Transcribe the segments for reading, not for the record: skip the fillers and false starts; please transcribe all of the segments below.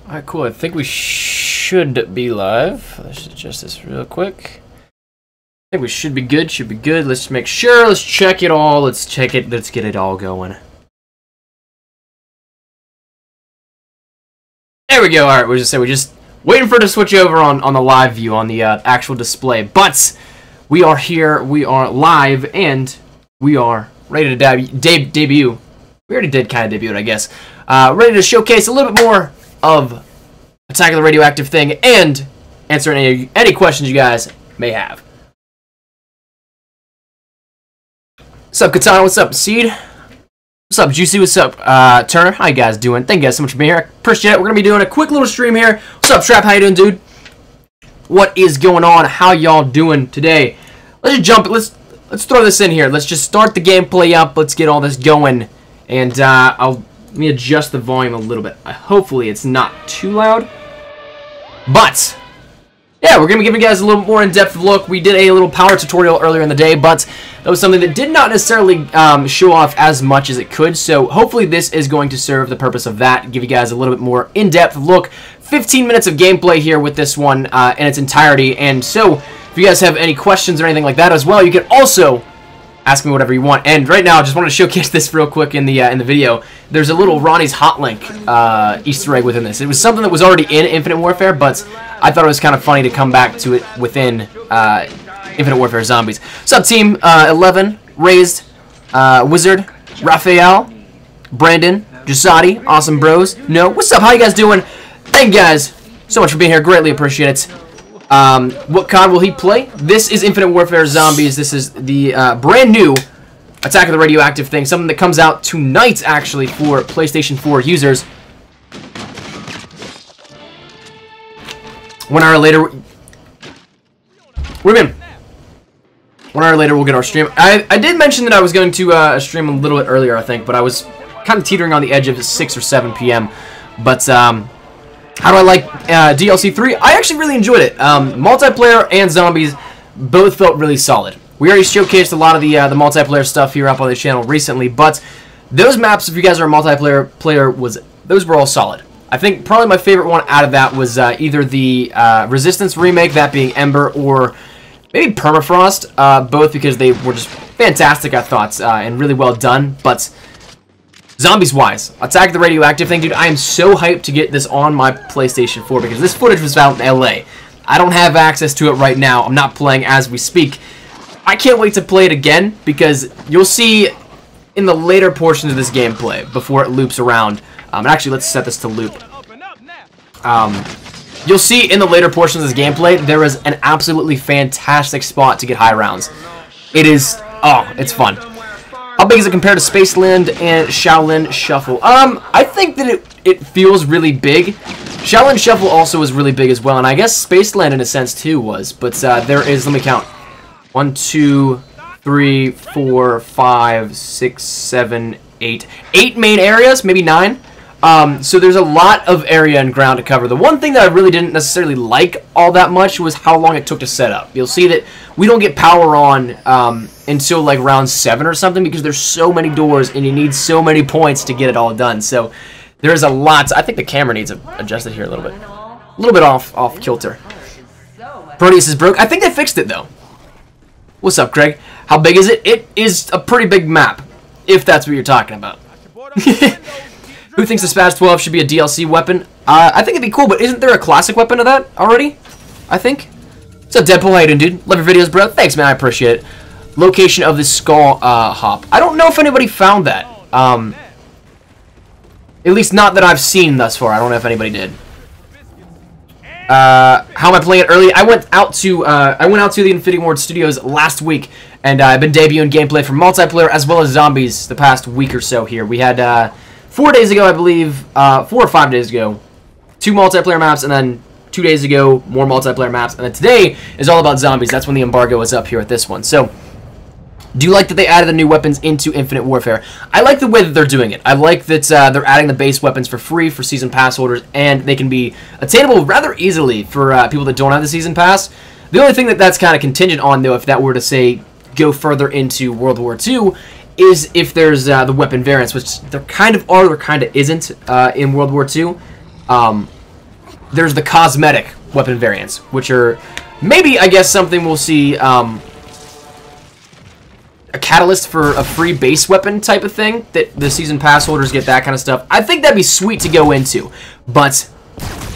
Alright, cool. I think we should be live. Let's adjust this real quick. I think we should be good. Should be good. Let's make sure. Let's check it all. Let's check it. Let's get it all going. There we go. Alright, we're just waiting for it to switch over on the live view, on the actual display. But we are here. We are live, and we are ready to debut. We already did kind of debut it, I guess. Ready to showcase a little bit more of Attack of the Radioactive thing and answer any questions you guys may have. What's up, Katana? What's up, Seed? What's up, Juicy? What's up, Turner? How you guys doing? Thank you guys so much for being here. Appreciate it. We're gonna be doing a quick little stream here. What's up, Trap? How you doing, dude? What is going on? How y'all doing today? Let's just jump. Let's throw this in here. Let's just start the gameplay up. Let's get all this going. And let me adjust the volume a little bit. Hopefully it's not too loud. But yeah, we're going to be giving you guys a little more in-depth look. We did a little power tutorial earlier in the day, but that was something that did not necessarily show off as much as it could. So hopefully this is going to serve the purpose of that, give you guys a little bit more in-depth look. 15 minutes of gameplay here with this one in its entirety. And so if you guys have any questions or anything like that as well, you can also ask me whatever you want. And right now, I just wanted to showcase this real quick in the video. There's a little Ronnie's Hot Link Easter egg within this. It was something that was already in Infinite Warfare, but I thought it was kind of funny to come back to it within Infinite Warfare Zombies. What's up, Team 11, Raised, Wizard, Raphael, Brandon, Jasadi, Awesome Bros. No, what's up? How you guys doing? Thank you guys so much for being here. Greatly appreciate it. What COD will he play? This is Infinite Warfare Zombies. This is the brand new Attack of the Radioactive thing. Something that comes out tonight, actually, for PlayStation 4 users. 1 hour later... We're in. 1 hour later, we'll get our stream. I did mention that I was going to stream a little bit earlier, I think, but I was kind of teetering on the edge of 6 or 7 p.m. But, how do I like DLC 3? I actually really enjoyed it. Multiplayer and zombies both felt really solid. We already showcased a lot of the multiplayer stuff here up on the channel recently, but those maps, if you guys are a multiplayer player, those were all solid. I think probably my favorite one out of that was either the Resistance remake, that being Ember, or maybe Permafrost, both because they were just fantastic, I thought, and really well done. But Zombies-wise, Attack of the Radioactive thing, dude, I am so hyped to get this on my PlayStation 4 because this footage was found in LA. I don't have access to it right now. I'm not playing as we speak. I can't wait to play it again because you'll see in the later portions of this gameplay before it loops around. And actually, let's set this to loop. You'll see in the later portions of this gameplay there is an absolutely fantastic spot to get high rounds. It is, oh, it's fun. How big is it compared to Spaceland and Shaolin Shuffle? I think that it feels really big. Shaolin Shuffle also was really big as well, and I guess Spaceland in a sense too was. But there is, let me count. 1, 2, 3, 4, 5, 6, 7, 8. 8 main areas, maybe 9. So there's a lot of area and ground to cover. The one thing that I really didn't necessarily like all that much was how long it took to set up. You'll see that we don't get power on until like round 7 or something because there's so many doors and you need so many points to get it all done. So there's a lot. I think the camera needs adjusted here a little bit. A little bit off kilter. Proteus is broke. I think they fixed it though. What's up, Craig? How big is it? It is a pretty big map, if that's what you're talking about. Who thinks the Spaz 12 should be a DLC weapon? I think it'd be cool, but isn't there a classic weapon of that already? I think. What's up, Deadpool? How you doing, dude? Love your videos, bro. Thanks, man. I appreciate it. Location of the skull hop. I don't know if anybody found that. At least not that I've seen thus far. I don't know if anybody did. How am I playing it early? I went out to the Infinity Ward Studios last week, and I've been debuting gameplay for multiplayer as well as zombies the past week or so here. We had 4 days ago, I believe, 4 or 5 days ago, 2 multiplayer maps, and then 2 days ago, more multiplayer maps, and then today is all about zombies. That's when the embargo is up here at this one. So, do you like that they added the new weapons into Infinite Warfare? I like the way that they're doing it. I like that they're adding the base weapons for free for Season Pass holders, and they can be attainable rather easily for people that don't have the Season Pass. The only thing that's kind of contingent on, though, if that were to, say, go further into World War II, is if there's the weapon variants, which there kind of are or kind of isn't in World War II. there's the cosmetic weapon variants, which are maybe, I guess, something we'll see, a catalyst for a free base weapon type of thing, that the season pass holders get that kind of stuff. I think that'd be sweet to go into, but,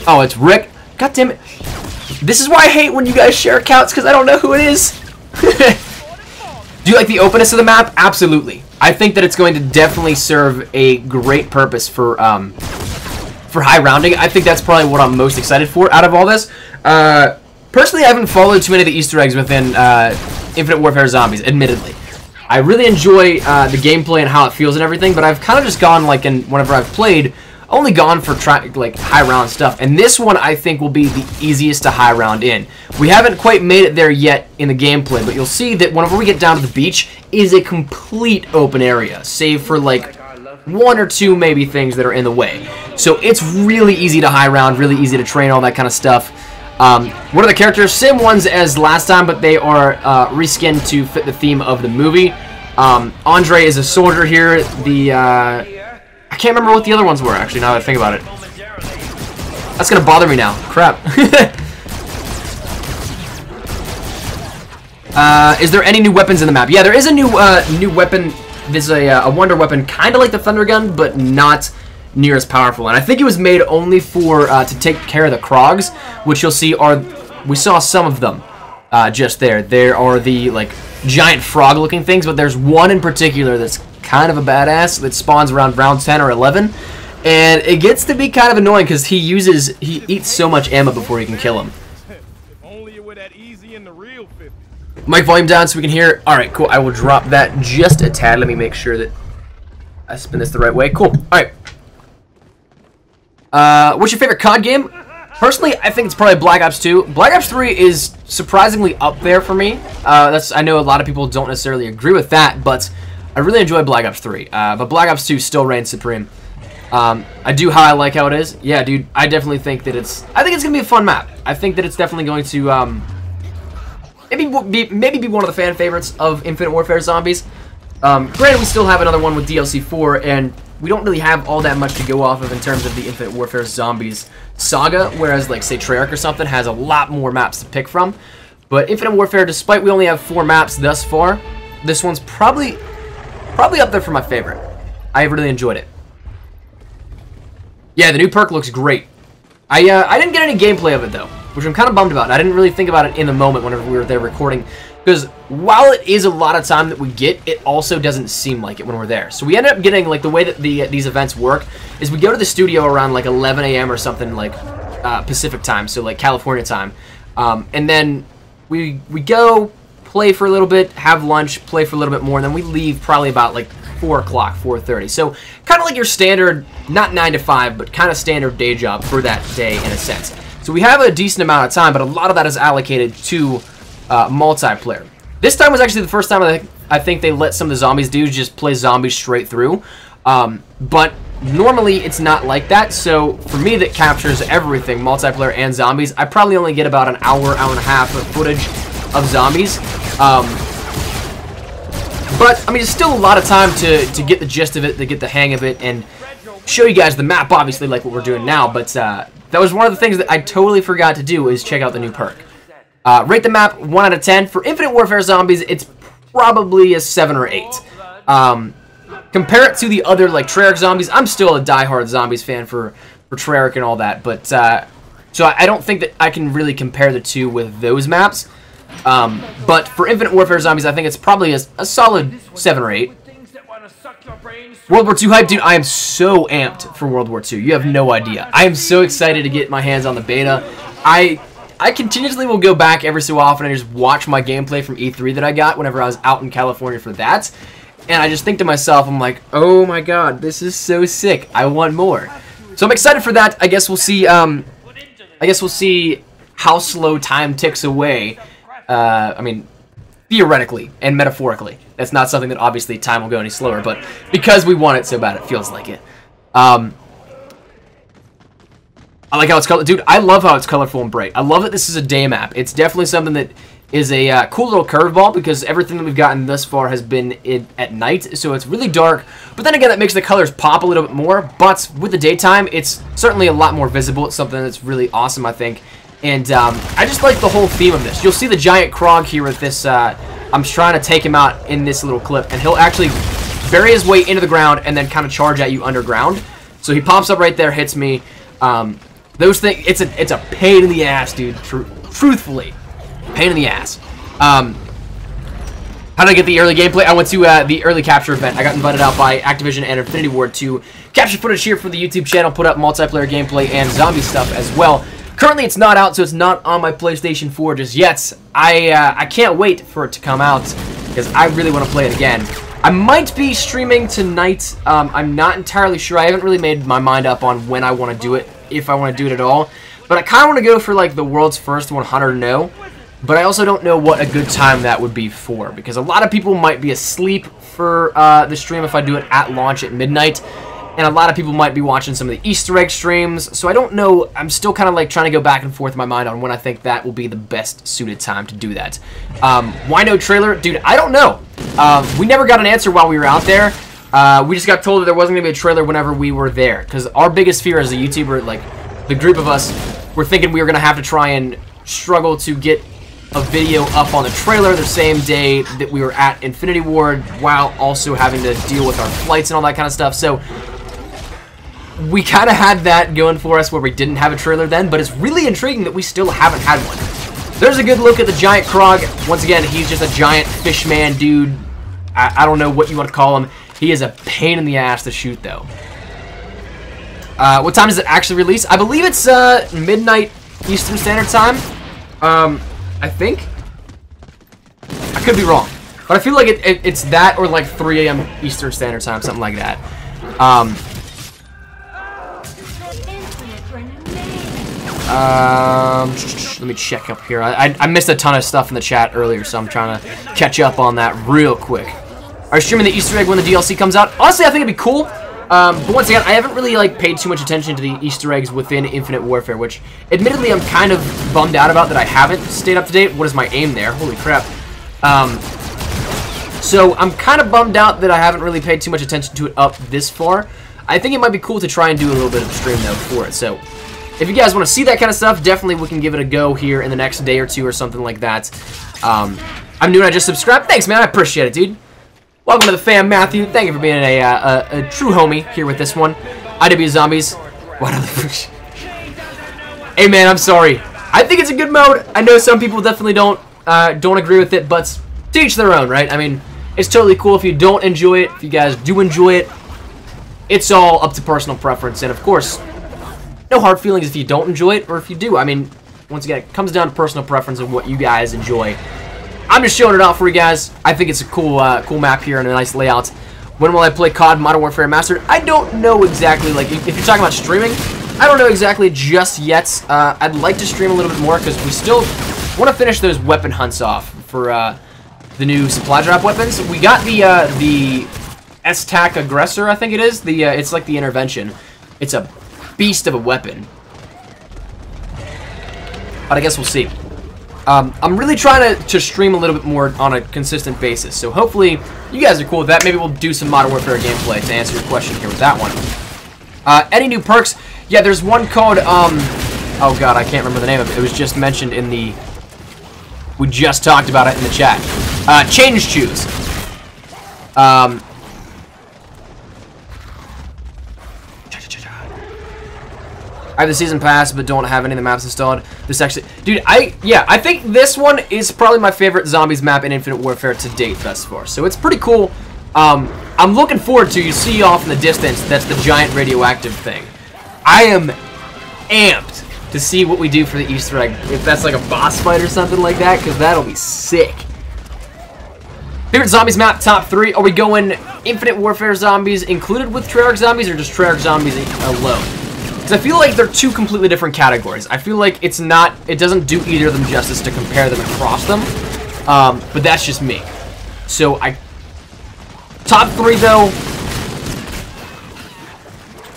oh, it's Rick. God damn it. This is why I hate when you guys share accounts, because I don't know who it is. Do you like the openness of the map? Absolutely. I think that it's going to definitely serve a great purpose for high rounding. I think that's probably what I'm most excited for out of all this. Personally, I haven't followed too many of the Easter eggs within Infinite Warfare Zombies, admittedly. I really enjoy the gameplay and how it feels and everything, but I've kind of just gone, like, whenever I've played, only gone for like high round stuff, and this one I think will be the easiest to high round in. We haven't quite made it there yet in the gameplay, but you'll see that whenever we get down to the beach, it is a complete open area, save for like one or two maybe things that are in the way. So it's really easy to high round, really easy to train, all that kind of stuff. What are the characters? Same ones as last time, but they are reskinned to fit the theme of the movie. Andre is a soldier here. I can't remember what the other ones were, actually, now that I think about it. That's gonna bother me now. Crap. Is there any new weapons in the map? Yeah, there is a new weapon. There's a wonder weapon, kind of like the Thunder Gun, but not near as powerful. And I think it was made only for to take care of the Krogs, which you'll see are... We saw some of them just there. There are the, like, giant frog-looking things, but there's one in particular that's kind of a badass that spawns around round 10 or 11, and it gets to be kind of annoying because he eats so much ammo before you can kill him. If only it were that easy in the real 50. Mic volume down so we can hear. All right, cool. I will drop that just a tad. Let me make sure that I spin this the right way. Cool. All right. What's your favorite COD game? Personally, I think it's probably Black Ops 2. Black Ops 3 is surprisingly up there for me. I know a lot of people don't necessarily agree with that, but I really enjoy Black Ops 3, but Black Ops 2 still reigns supreme. I do how I like how it is. Yeah, dude, I definitely think that I think it's going to be a fun map. I think that it's definitely going to, maybe be one of the fan favorites of Infinite Warfare Zombies. Granted, we still have another one with DLC 4, and we don't really have all that much to go off of in terms of the Infinite Warfare Zombies saga, whereas, like, say, Treyarch or something has a lot more maps to pick from. But Infinite Warfare, despite we only have 4 maps thus far, this one's probably up there for my favorite. I really enjoyed it. Yeah, the new perk looks great. I didn't get any gameplay of it, though, which I'm kind of bummed about. I didn't really think about it in the moment whenever we were there recording, because while it is a lot of time that we get, it also doesn't seem like it when we're there. So we end up getting, like, the way that these events work is we go to the studio around, like, 11 a.m. or something, like, Pacific time, so, like, California time. And then we go, play for a little bit, have lunch, play for a little bit more, and then we leave probably about, like, 4 o'clock, 4:30. So kind of like your standard, not 9 to 5, but kind of standard day job for that day in a sense. So we have a decent amount of time, but a lot of that is allocated to multiplayer. This time was actually the first time I think they let some of the zombies dudes just play zombies straight through. But normally it's not like that, so for me that captures everything, multiplayer and zombies, I probably only get about an hour, hour and a half of footage of zombies. But, I mean, it's still a lot of time to get the gist of it, to get the hang of it, and show you guys the map, obviously, like what we're doing now. But that was one of the things that I totally forgot to do, is check out the new perk. Rate the map 1 out of 10. For Infinite Warfare Zombies, it's probably a 7 or 8. Compare it to the other, like, Treyarch Zombies. I'm still a diehard Zombies fan for Treyarch and all that. But, so I don't think that I can really compare the two with those maps. But for Infinite Warfare Zombies, I think it's probably a solid 7 or 8. World War II hype, dude, I am so amped for World War II. You have no idea. I am so excited to get my hands on the beta. I continuously will go back every so often and just watch my gameplay from E3 that I got whenever I was out in California for that. And I just think to myself, I'm like, oh my god, this is so sick. I want more. So I'm excited for that. I guess we'll see how slow time ticks away. I mean, theoretically and metaphorically. That's not something that obviously time will go any slower, but because we want it so bad, it feels like it. I like how it's color. Dude, I love how it's colorful and bright. I love that this is a day map. It's definitely something that is a cool little curveball because everything that we've gotten thus far has been at night, so it's really dark. But then again, that makes the colors pop a little bit more. But with the daytime, it's certainly a lot more visible. It's something that's really awesome, I think. And I just like the whole theme of this. You'll see the giant Krog here with this. I'm trying to take him out in this little clip, and he'll actually bury his way into the ground and then kind of charge at you underground. So he pops up right there, hits me. Those things, it's a pain in the ass, dude. Truthfully. Pain in the ass. How did I get the early gameplay? I went to the early capture event. I got invited out by Activision and Infinity Ward to capture footage here for the YouTube channel, put up multiplayer gameplay and zombie stuff as well. Currently, it's not out, so it's not on my PlayStation 4 just yet. I can't wait for it to come out because I really want to play it again. I might be streaming tonight. I'm not entirely sure. I haven't really made my mind up on when I want to do it, if I want to do it at all. But I kind of want to go for like the world's first 100-0. But I also don't know what a good time that would be for, because a lot of people might be asleep for the stream if I do it at launch at midnight, and a lot of people might be watching some of the Easter egg streams, so I don't know. I'm still kind of like trying to go back and forth in my mind on when I think that will be the best suited time to do that. Why no trailer? Dude, I don't know. We never got an answer while we were out there. We just got told that there wasn't going to be a trailer whenever we were there, because our biggest fear as a YouTuber, like the group of us, were thinking we were going to have to try and struggle to get a video up on the trailer the same day that we were at Infinity Ward, while also having to deal with our flights and all that kind of stuff. So we kind of had that going for us where we didn't have a trailer then, but it's really intriguing that we still haven't had one. There's a good look at the giant Krog. Once again, he's just a giant fish man dude. I don't know what you want to call him. He is a pain in the ass to shoot, though. What time does it actually release? I believe it's midnight Eastern Standard Time. I think. I could be wrong, but I feel like it's that or like 3 a.m. Eastern Standard Time, something like that. Let me check up here. I missed a ton of stuff in the chat earlier, so I'm trying to catch up on that real quick. Are you streaming the Easter egg when the DLC comes out? Honestly, I think it'd be cool. But once again, I haven't really like paid too much attention to the Easter eggs within Infinite Warfare, which admittedly I'm kind of bummed out about that I haven't stayed up to date. What is my aim there? Holy crap. So I'm kind of bummed out that I haven't really paid too much attention to it up this far. I think it might be cool to try and do a little bit of a stream though for it. So if you guys want to see that kind of stuff, definitely we can give it a go here in the next day or two or something like that. I'm new and I just subscribed. Thanks, man. I appreciate it, dude. Welcome to the fam, Matthew. Thank you for being a true homie here with this one. IW Zombies. What other? Hey, man, I'm sorry. I think it's a good mode. I know some people definitely don't agree with it, but to each their own, right? I mean, it's totally cool if you don't enjoy it. If you guys do enjoy it, it's all up to personal preference. And of course, no hard feelings if you don't enjoy it or if you do. I mean, once again, it comes down to personal preference and what you guys enjoy. I'm just showing it off for you guys. I think it's a cool cool map here and a nice layout. When will I play COD Modern Warfare Mastered? I don't know exactly. Like, if you're talking about streaming, I don't know exactly just yet. I'd like to stream a little bit more because we still want to finish those weapon hunts off for the new supply drop weapons. We got the S-TAC Aggressor, I think it is. It's like the intervention. It's a beast of a weapon. But I guess we'll see. I'm really trying to stream a little bit more on a consistent basis, so hopefully you guys are cool with that. Maybe we'll do some Modern Warfare gameplay to answer your question here with that one. Any new perks? Yeah, there's one called, oh god, I can't remember the name of it. It was just mentioned in the, we just talked about it in the chat. Change Choose. I have the season pass, but don't have any of the maps installed. This actually, dude, I think this one is probably my favorite zombies map in Infinite Warfare to date thus far. So it's pretty cool. I'm looking forward to, you see off in the distance, that's the giant radioactive thing. I am amped to see what we do for the Easter egg. If that's like a boss fight or something like that, because that'll be sick. Favorite zombies map, top 3. Are we going Infinite Warfare zombies included with Treyarch zombies, or just Treyarch zombies alone? Because I feel like they're two completely different categories. I feel like it doesn't do either of them justice to compare them across them. But that's just me. So top 3 though.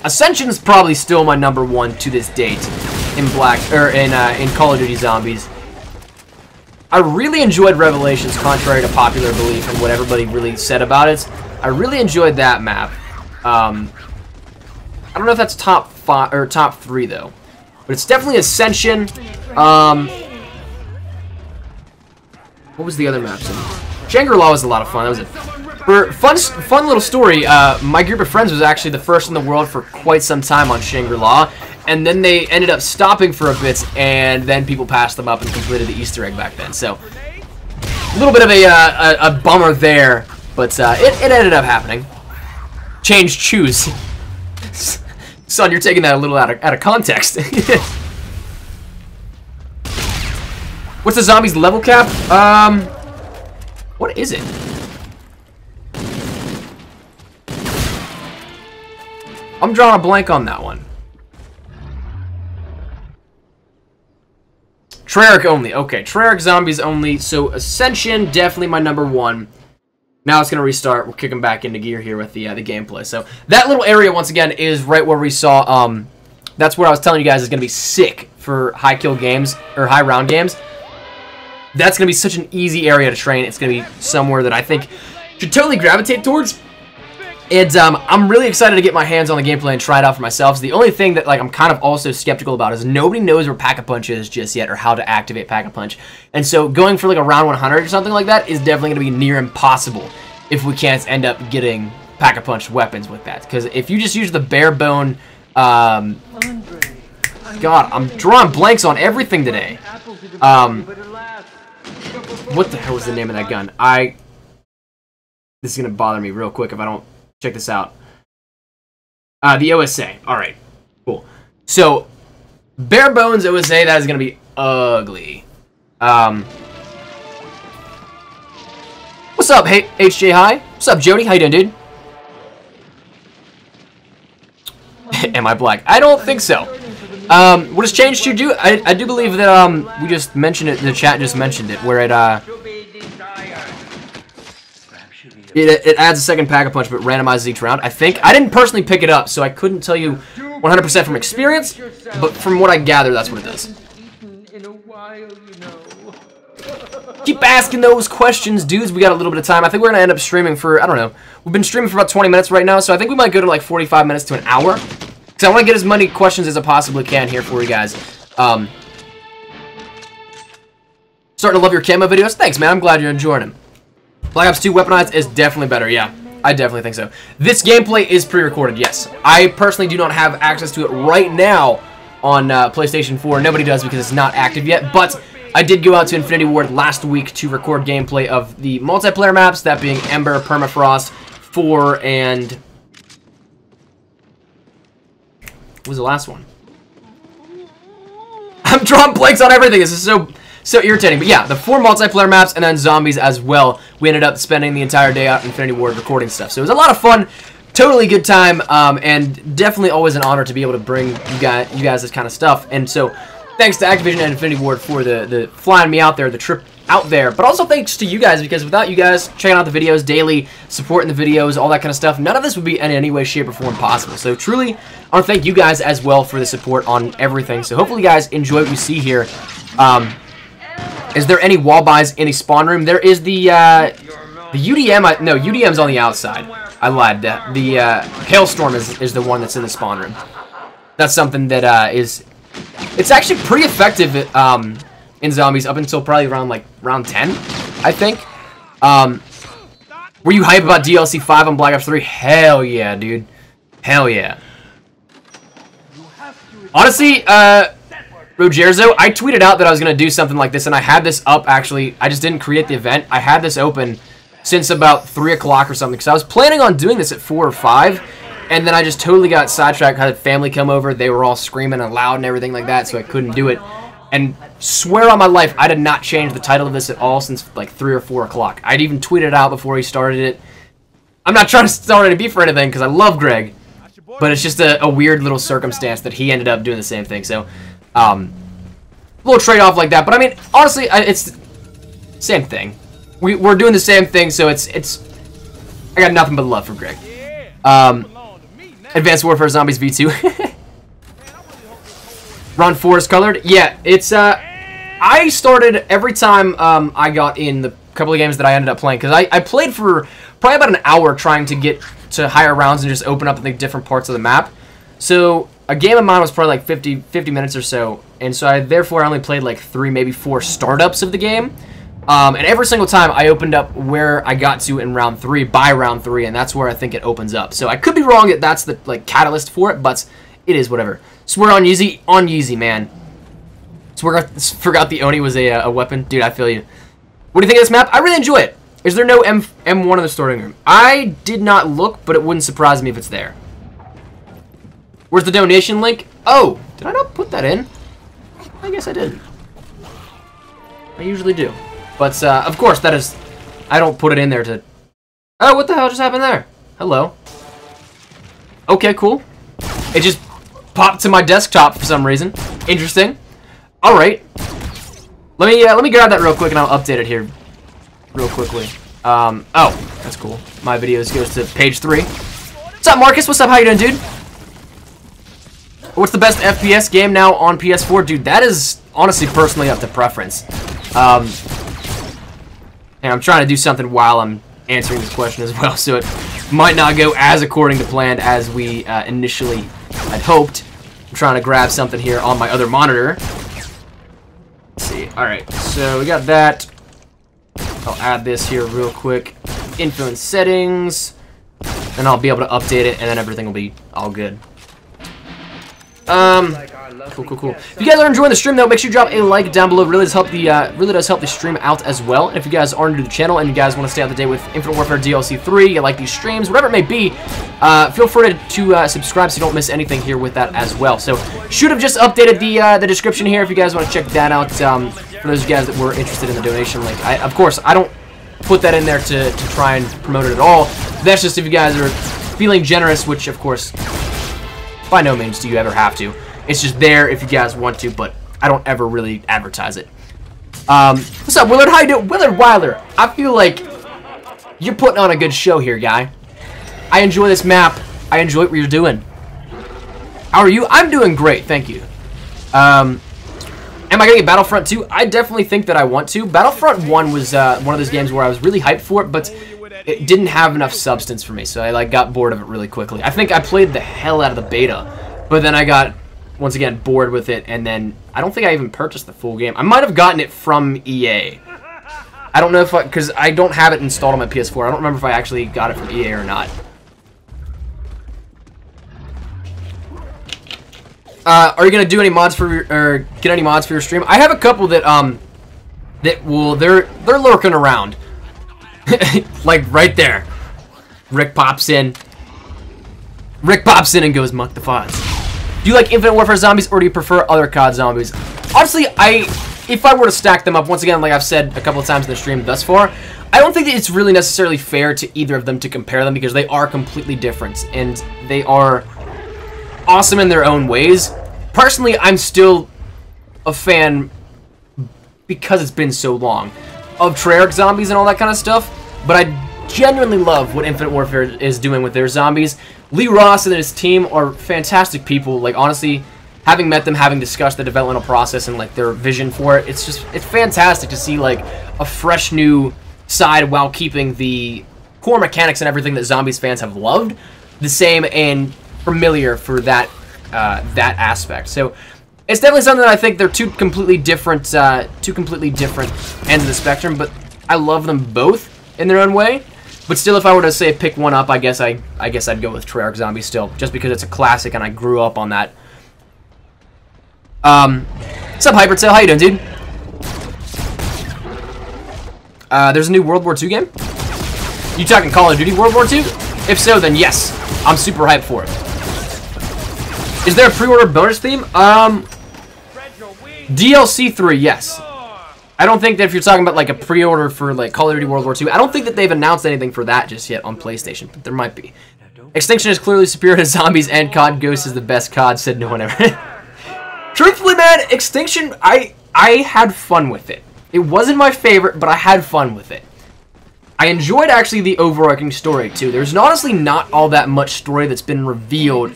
Ascension's probably still my #1 to this date in in Call of Duty Zombies. I really enjoyed Revelations, contrary to popular belief and what everybody really said about it. I really enjoyed that map. I don't know if that's top 5 or top 3 though, but it's definitely Ascension. What was the other maps in? Shangri-La was a lot of fun. That was it. For fun little story. My group of friends was actually the first in the world for quite some time on Shangri-La, and then they ended up stopping for a bit, and then people passed them up and completed the Easter egg back then. So a little bit of a bummer there, but it ended up happening. Change choose. Son, you're taking that a little out of context. What's the zombies level cap? What is it? I'm drawing a blank on that one. Treyarch only. Okay, Treyarch zombies only. So Ascension, definitely my number 1. Now it's going to restart. We're kicking back into gear here with the gameplay. So that little area, once again, is right where we saw... that's where I was telling you guys is going to be sick for high kill games, or high round games. That's going to be such an easy area to train. It's going to be somewhere that I think should totally gravitate towards. And I'm really excited to get my hands on the gameplay and try it out for myself. So the only thing that I'm kind of also skeptical about is nobody knows where Pack-a-Punch is just yet, or how to activate Pack-a-Punch. And so going for like a round 100 or something like that is definitely going to be near impossible if we can't end up getting Pack-a-Punch weapons with that. Because if you just use the bare bone... God, I'm drawing blanks on everything today. What the hell was the name of that gun? This is going to bother me real quick if I don't check this out. The OSA. Alright. Cool. So, bare bones OSA, that is going to be ugly. What's up, hey, HJ Hi? What's up, Jody? How you doing, dude? Am I black? I don't think so. What has changed to do? I do believe that we just mentioned it. The chat just mentioned it, where it adds a second Pack-a-Punch, but randomizes each round. I think I didn't personally pick it up, so I couldn't tell you 100% from experience. But from what I gather, that's what it does. Keep asking those questions, dudes. We got a little bit of time. I think we're gonna end up streaming for, I don't know. We've been streaming for about 20 minutes right now, so I think we might go to like 45 minutes to an hour. Because I want to get as many questions as I possibly can here for you guys. Starting to love your camo videos. Thanks, man. I'm glad you're enjoying them. Black Ops 2 Weaponized is definitely better. Yeah, I definitely think so. This gameplay is pre-recorded, yes. I personally do not have access to it right now on PlayStation 4. Nobody does because it's not active yet. But I did go out to Infinity Ward last week to record gameplay of the multiplayer maps, that being Ember, Permafrost, 4, and... what was the last one? I'm drawing blanks on everything. This is so irritating. But yeah, the 4 multiplayer maps and then zombies as well. We ended up spending the entire day out in Infinity Ward recording stuff. So it was a lot of fun. Totally good time. And definitely always an honor to be able to bring you guys this kind of stuff. And so thanks to Activision and Infinity Ward for the flying me out there, the trip out there. But also thanks to you guys, because without you guys checking out the videos daily, supporting the videos, all that kind of stuff, none of this would be in any way, shape, or form possible. So truly, I want to thank you guys as well for the support on everything. So hopefully you guys enjoy what we see here. Is there any wall buys in the spawn room? There is the UDM. No, UDM's on the outside. I lied. The Hailstorm is the one that's in the spawn room. That's something that it's actually pretty effective in zombies up until probably around like round 10, I think. Were you hype about DLC 5 on Black Ops 3? Hell yeah, dude. Hell yeah. Honestly, Rogerzo, I tweeted out that I was going to do something like this, and I had this up, actually. I just didn't create the event. I had this open since about 3 o'clock or something, because I was planning on doing this at 4 or 5, and then I just totally got sidetracked. I had family come over. They were all screaming and loud and everything like that, so I couldn't do it. And swear on my life, I did not change the title of this at all since like 3 or 4 o'clock. I'd even tweeted it out before he started it. I'm not trying to start any beef or anything, because I love Greg, but it's just a weird little circumstance that he ended up doing the same thing. So, a little trade-off like that. But I mean, honestly, it's same thing. We're doing the same thing, so it's I got nothing but love for Greg. Advanced Warfare Zombies V2. Round 4 is colored. Yeah, it's I started every time I got in the couple of games that I ended up playing, because I played for probably about an hour trying to get to higher rounds and just open up the different parts of the map. So a game of mine was probably like 50 minutes or so, and so I therefore only played like 3, maybe 4 startups of the game. And every single time I opened up where I got to in round 3 by round 3, and that's where I think it opens up. So I could be wrong that that's the like catalyst for it, but it is whatever. Swear on Yeezy, man. Forgot the Oni was a weapon. Dude, I feel you. What do you think of this map? I really enjoy it. Is there no M1 in the storing room? I did not look, but it wouldn't surprise me if it's there. Where's the donation link? Oh, did I not put that in? I guess I did. I usually do. But, of course, that is... I don't put it in there to... Oh, what the hell just happened there? Hello. Okay, cool. It just popped to my desktop for some reason. Interesting. Alright. Let me grab that real quick and I'll update it here real quickly. Oh, that's cool. My videos goes to page 3. What's up, Marcus? What's up? How you doing, dude? What's the best FPS game now on PS4? Dude, that is honestly personally up to preference. And I'm trying to do something while I'm answering this question as well, so it might not go as according to plan as we initially had hoped. I'm trying to grab something here on my other monitor. Let's see. Alright, so we got that. I'll add this here real quick. Info and settings. And I'll be able to update it, and then everything will be all good. Cool. If you guys are enjoying the stream, though, make sure you drop a like down below. It really does help the stream out as well. And if you guys are new to the channel and you guys want to stay up to date with Infinite Warfare DLC 3, you like these streams, whatever it may be, feel free to subscribe so you don't miss anything here with that as well. So, should have just updated the description here if you guys want to check that out. For those of you guys that were interested in the donation link, of course, I don't put that in there to try and promote it at all. That's just if you guys are feeling generous, which, of course, by no means do you ever have to. It's just there if you guys want to, but I don't ever really advertise it. What's up, Willard? How you doing? Willard Weiler. I feel like you're putting on a good show here, guy. I enjoy this map. I enjoy what you're doing. How are you? I'm doing great, thank you. Am I going to get Battlefront 2? I definitely think that I want to. Battlefront 1 was one of those games where I was really hyped for it, but it didn't have enough substance for me, so I got bored of it really quickly. I think I played the hell out of the beta, but then I got, once again, bored with it, and then I don't think I even purchased the full game. I might have gotten it from EA. I don't know if because I don't have it installed on my PS4. I don't remember if I actually got it from EA or not. Are you gonna do any mods for your, or get any mods for your stream? I have a couple that they're lurking around. Like right there. Rick pops in and goes, muck the fods. Do you like Infinite Warfare zombies or do you prefer other COD zombies? Honestly, if I were to stack them up, once again, like I've said a couple of times in the stream thus far, I don't think that it's really necessarily fair to either of them to compare them because they are completely different and they are awesome in their own ways. Personally, I'm still a fan, because it's been so long, of Treyarch zombies and all that kind of stuff, but I genuinely love what Infinite Warfare is doing with their zombies. Lee Ross and his team are fantastic people. Like, honestly, having met them, having discussed the developmental process and like their vision for it, it's fantastic to see like a fresh new side while keeping the core mechanics and everything that zombies fans have loved the same and familiar for that that aspect. So it's definitely something that I think they're two completely different ends of the spectrum, but I love them both in their own way. But still, if I were to say pick one up, I guess I'd go with Treyarch Zombies still, just because it's a classic and I grew up on that. What's up, Hypertail? How you doing, dude? There's a new World War II game? You talking Call of Duty World War II? If so, then yes, I'm super hyped for it. Is there a pre-order bonus theme? DLC 3, yes. I don't think that if you're talking about like a pre-order for like Call of Duty World War II, I don't think that they've announced anything for that just yet on PlayStation, but there might be. Extinction is clearly superior to zombies and COD. Ghost is the best COD, said no one ever. Truthfully, man, Extinction, I had fun with it. It wasn't my favorite, but I had fun with it. I enjoyed actually the overarching story too. There's honestly not all that much story that's been revealed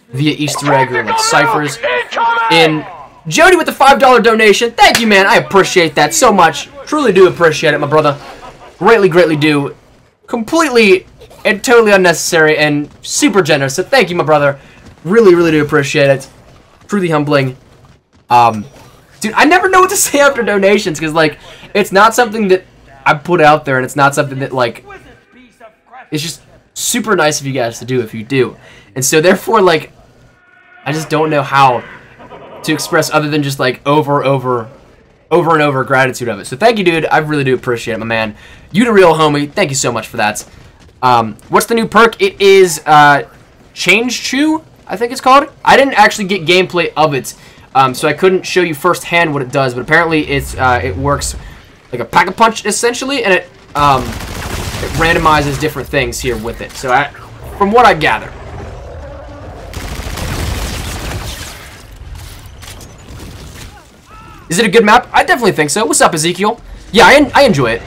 via Easter egg or like ciphers in Jody with the $5 donation. Thank you, man. I appreciate that so much. Truly do appreciate it, my brother. Greatly, greatly do. Completely and totally unnecessary and super generous. So thank you, my brother. Really, really do appreciate it. Truly humbling. Dude, I never know what to say after donations because, like, it's not something that I put out there, and it's not something that, like, it's just super nice of you guys to do if you do. And so, therefore, like, I just don't know how to express other than just, like, over and over gratitude of it. So thank you, dude. I really do appreciate it, my man. You the real homie. Thank you so much for that. What's the new perk? It is Change Chew, I think it's called. I didn't actually get gameplay of it, so I couldn't show you firsthand what it does, but apparently it works like a pack-a-punch, essentially, and it randomizes different things here with it. So from what I gather. Is it a good map? I definitely think so. What's up, Ezekiel? Yeah, I enjoy it.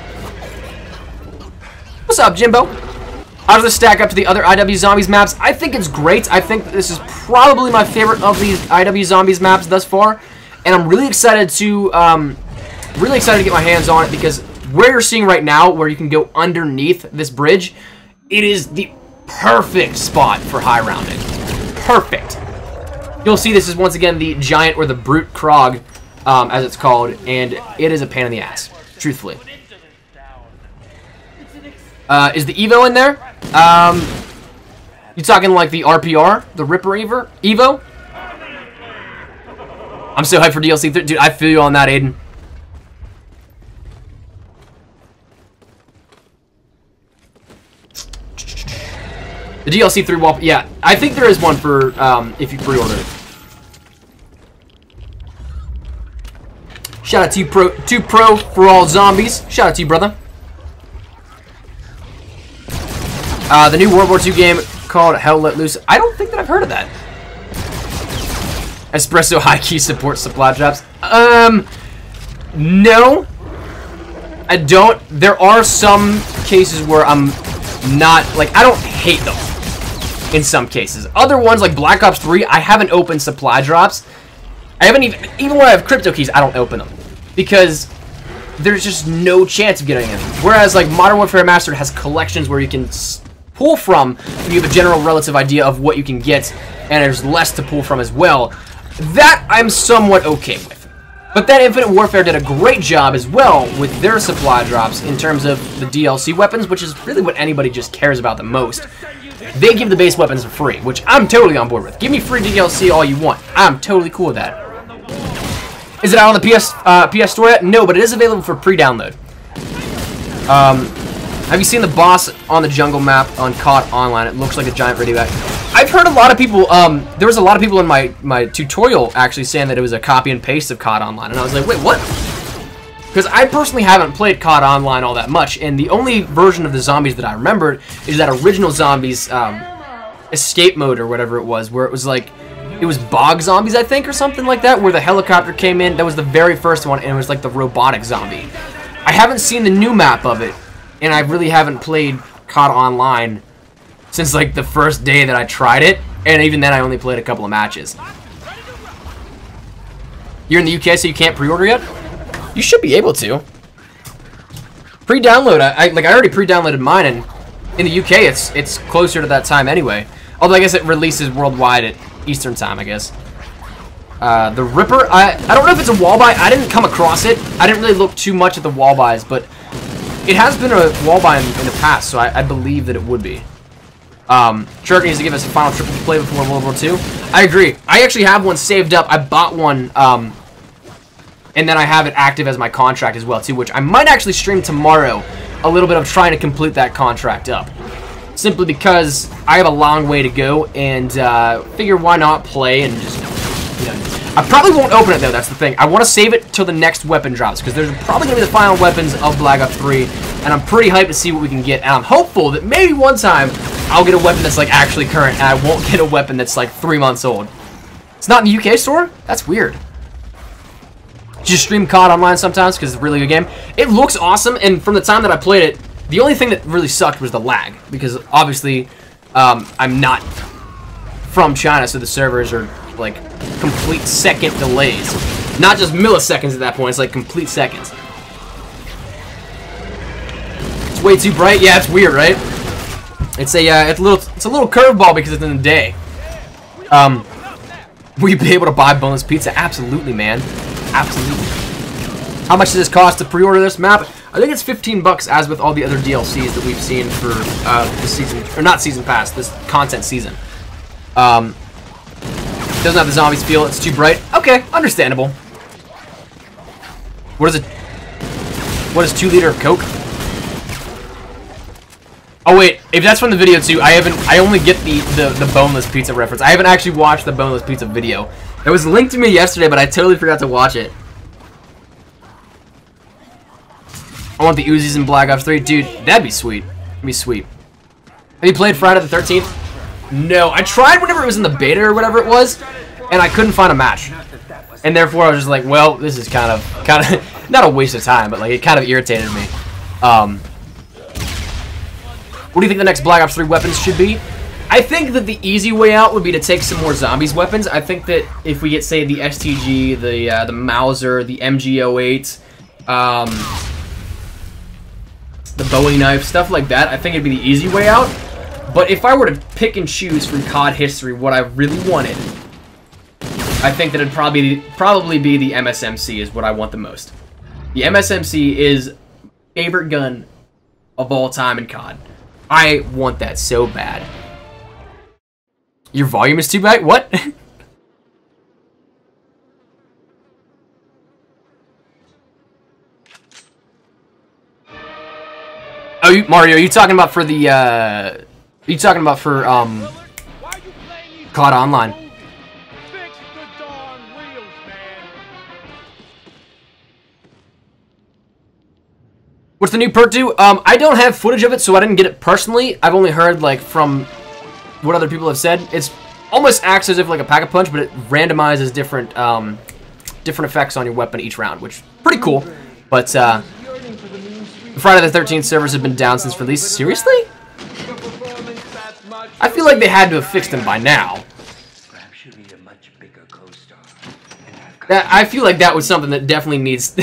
What's up, Jimbo? How does this stack up to the other IW Zombies maps? I think it's great. I think this is probably my favorite of these IW Zombies maps thus far, and I'm really excited to get my hands on it because where you're seeing right now, where you can go underneath this bridge, it is the perfect spot for high rounding. Perfect. You'll see this is once again the giant or the brute Krog, as it's called, and it is a pain in the ass, truthfully. Is the Evo in there? You talking like the RPR? The Ripper Evo? I'm so hyped for DLC 3. Dude, I feel you on that, Aiden. The DLC 3 wall... Yeah, I think there is one for, if you pre-order it. Shout out to you, Pro for all zombies. Shout out to you, brother. The new World War II game called Hell Let Loose. I don't think that I've heard of that. Espresso High Key supports supply drops. No. I don't. There are some cases where I'm not, like, I don't hate them. In some cases. Other ones, like Black Ops 3, I haven't opened supply drops. I haven't even when I have crypto keys, I don't open them. Because there's just no chance of getting them. Whereas, like, Modern Warfare Mastered has collections where you can pull from, and you have a general relative idea of what you can get, and there's less to pull from as well. That I'm somewhat okay with. But then Infinite Warfare did a great job as well with their supply drops in terms of the DLC weapons, which is really what anybody just cares about the most. They give the base weapons for free, which I'm totally on board with. Give me free DLC all you want. I'm totally cool with that. Is it out on the PS Store yet? No, but it is available for pre-download. Have you seen the boss on the jungle map on COD Online? It looks like a giant radioactive. I've heard a lot of people, there was a lot of people in my tutorial actually saying that it was a copy and paste of COD Online, and I was like, wait, what? Because I personally haven't played COD Online all that much, and the only version of the zombies that I remembered is that original zombies escape mode or whatever it was, where it was like, it was bog zombies, I think, or something like that, where the helicopter came in. That was the very first one, and it was like the robotic zombie. I haven't seen the new map of it, and I really haven't played COD Online since like the first day that I tried it, and even then I only played a couple of matches. You're in the UK, so you can't pre-order yet? You should be able to. Pre-download, I already pre-downloaded mine, and in the UK it's closer to that time anyway. Although I guess it releases worldwide at Eastern time, I guess. The Ripper, I don't know if it's a wall buy. I didn't come across it. I didn't really look too much at the wall buys, but it has been a wall buy in the past, so I believe that it would be. Shirk needs to give us a final triple play before World War II. I agree. I actually have one saved up. I bought one, and then I have it active as my contract as well, too, which I might actually stream tomorrow. A little bit of trying to complete that contract up. Simply because I have a long way to go, and figure why not play and just, you know. I probably won't open it, though, that's the thing. I want to save it till the next weapon drops, because there's probably going to be the final weapons of Black Ops 3, and I'm pretty hyped to see what we can get, and I'm hopeful that maybe one time I'll get a weapon that's, like, actually current, and I won't get a weapon that's, like, 3 months old. It's not in the UK store? That's weird. Just stream COD Online sometimes, because it's a really good game. It looks awesome, and from the time that I played it, the only thing that really sucked was the lag, because obviously I'm not from China, so the servers are like complete second delays. Not just milliseconds at that point, it's like complete seconds. It's way too bright. Yeah, it's weird, right? It's a little curveball because it's in the day. Will you be able to buy boneless pizza? Absolutely, man. Absolutely. How much does this cost to pre-order this map? I think it's 15 bucks, as with all the other DLCs that we've seen for this season, or not season pass, this content season. Doesn't have the zombies feel. It's too bright. Okay, understandable. What is it? What is 2 liter of Coke? Oh wait, if that's from the video too, I only get the boneless pizza reference. I haven't actually watched the boneless pizza video. It was linked to me yesterday, but I totally forgot to watch it. I want the Uzis in Black Ops 3. Dude, that'd be sweet. That'd be sweet. Have you played Friday the 13th? No, I tried whenever it was in the beta or whatever it was, and I couldn't find a match. And therefore I was just like, well, this is kind of not a waste of time, but like it kind of irritated me. What do you think the next Black Ops 3 weapons should be? I think that the easy way out would be to take some more zombies weapons. I think that if we get, say, the STG, the Mauser, the MG08, the Bowie knife, stuff like that, I think it'd be the easy way out. But if I were to pick and choose from COD history what I really wanted, I think that it'd probably be the MSMC is what I want the most. The MSMC is favorite gun of all time in COD. I want that so bad. Your volume is too bad? What? Oh, Mario, are you talking about for the, are you talking about for, COD Online? What's the new perk do? I don't have footage of it, so I didn't get it personally. I've only heard, like, from what other people have said. It's almost acts as if like a pack-a-punch, but it randomizes different, different effects on your weapon each round, which is pretty cool. But, Friday the 13th servers have been down since release. Seriously? I feel like they had to have fixed them by now. I feel like that was something that definitely needs...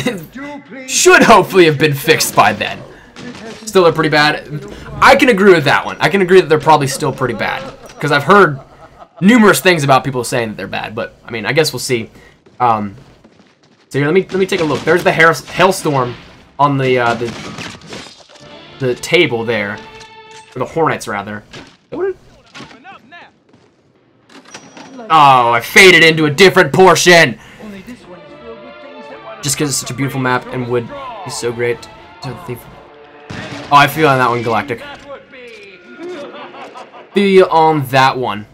should hopefully have been fixed by then. Still, they're pretty bad. I can agree with that one. I can agree that they're probably still pretty bad. Because I've heard numerous things about people saying that they're bad. But, I mean, I guess we'll see. So here, let me take a look. There's the Hailstorm on the table there. Or the Hornets, rather. Oh, I faded into a different portion! Just because it's such a beautiful map and would be so great. Oh, I feel on that one, Galactic. Feel on that one.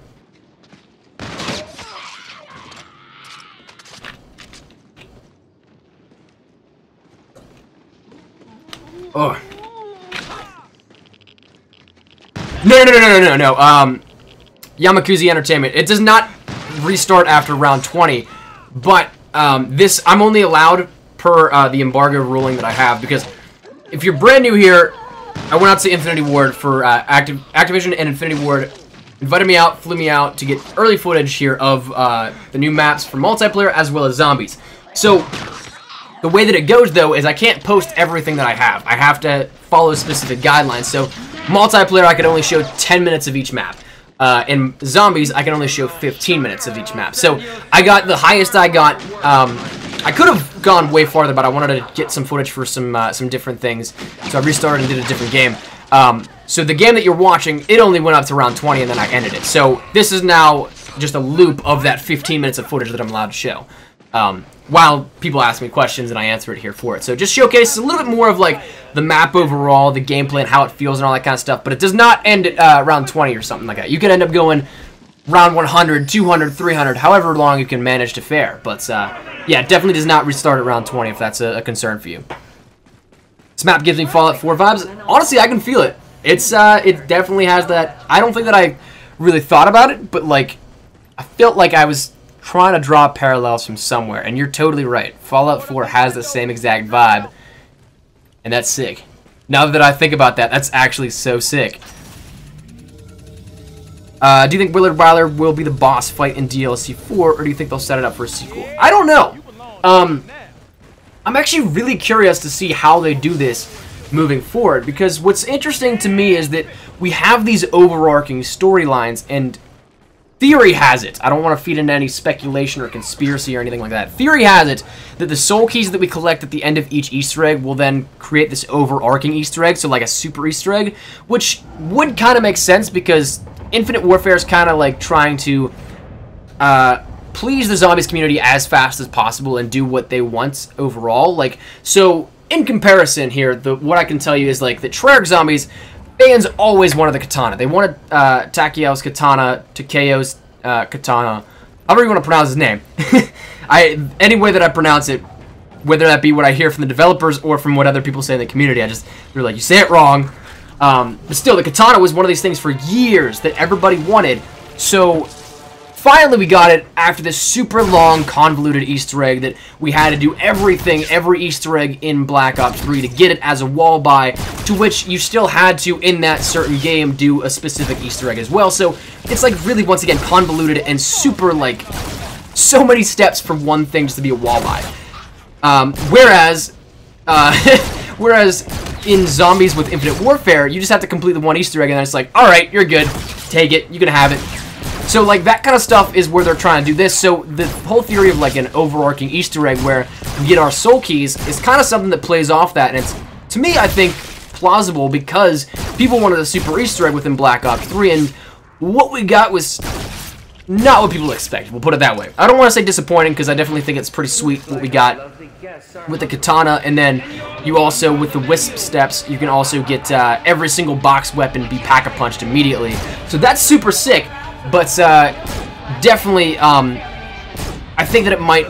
Oh. No. Yamakuzi Entertainment. It does not restart after round 20, but this, I'm only allowed per the embargo ruling that I have, because if you're brand new here, I went out to Infinity Ward for Activision, and Infinity Ward invited me out, flew me out to get early footage here of the new maps for multiplayer as well as zombies. So the way that it goes, though, is I can't post everything that I have. I have to follow specific guidelines. So multiplayer, I can only show 10 minutes of each map. In zombies, I can only show 15 minutes of each map. So I got the highest I got. I could have gone way farther, but I wanted to get some footage for some different things. So I restarted and did a different game. So the game that you're watching, it only went up to round 20, and then I ended it. So this is now just a loop of that 15 minutes of footage that I'm allowed to show. While people ask me questions and I answer it here for it. So it just showcases a little bit more of like the map overall, the gameplay and how it feels and all that kind of stuff. But it does not end at round 20 or something like that. You could end up going round 100, 200, 300, however long you can manage to fare. But yeah, it definitely does not restart at round 20 if that's a concern for you. This map gives me Fallout 4 vibes. Honestly, I can feel it. It's it definitely has that. I don't think that I really thought about it, but like I felt like I was trying to draw parallels from somewhere, and you're totally right. Fallout 4 has the same exact vibe, and that's sick. Now that I think about that, that's actually so sick. Do you think Willard Wyler will be the boss fight in DLC 4, or do you think they'll set it up for a sequel? I don't know. I'm actually really curious to see how they do this moving forward, because what's interesting to me is that we have these overarching storylines, and theory has it, I don't want to feed into any speculation or conspiracy or anything like that, theory has it that the soul keys that we collect at the end of each Easter egg will then create this overarching Easter egg, so like a super Easter egg, which would kind of make sense because Infinite Warfare is kind of like trying to please the zombies community as fast as possible and do what they want overall. Like, so in comparison here, what I can tell you is like the Treyarch zombies fans always wanted the katana. They wanted Takeo's katana, Takeo's katana, however you want to pronounce his name. Any way that I pronounce it, whether that be what I hear from the developers or from what other people say in the community, they're like, you say it wrong. But still, the katana was one of these things for years that everybody wanted. So finally we got it after this super long, convoluted Easter egg that we had to do every Easter egg in Black Ops 3 to get it as a wall buy, to which you still had to, in that certain game, do a specific Easter egg as well. So it's like really, once again, convoluted and super, like, so many steps for one thing just to be a wall buy. Whereas in Zombies with Infinite Warfare, you just have to complete the one Easter egg and then it's like, alright, you're good, take it, you can have it. So, like, that kind of stuff is where they're trying to do this. So, the whole theory of, like, an overarching Easter egg where we get our soul keys is kind of something that plays off that. And it's, to me, I think, plausible because people wanted a super Easter egg within Black Ops 3, and what we got was not what people expected. We'll put it that way. I don't want to say disappointing because I definitely think it's pretty sweet what we got with the katana, and then you also, with the Wisp steps, you can also get every single box weapon be pack-a-punched immediately. So, that's super sick. But definitely, I think that it might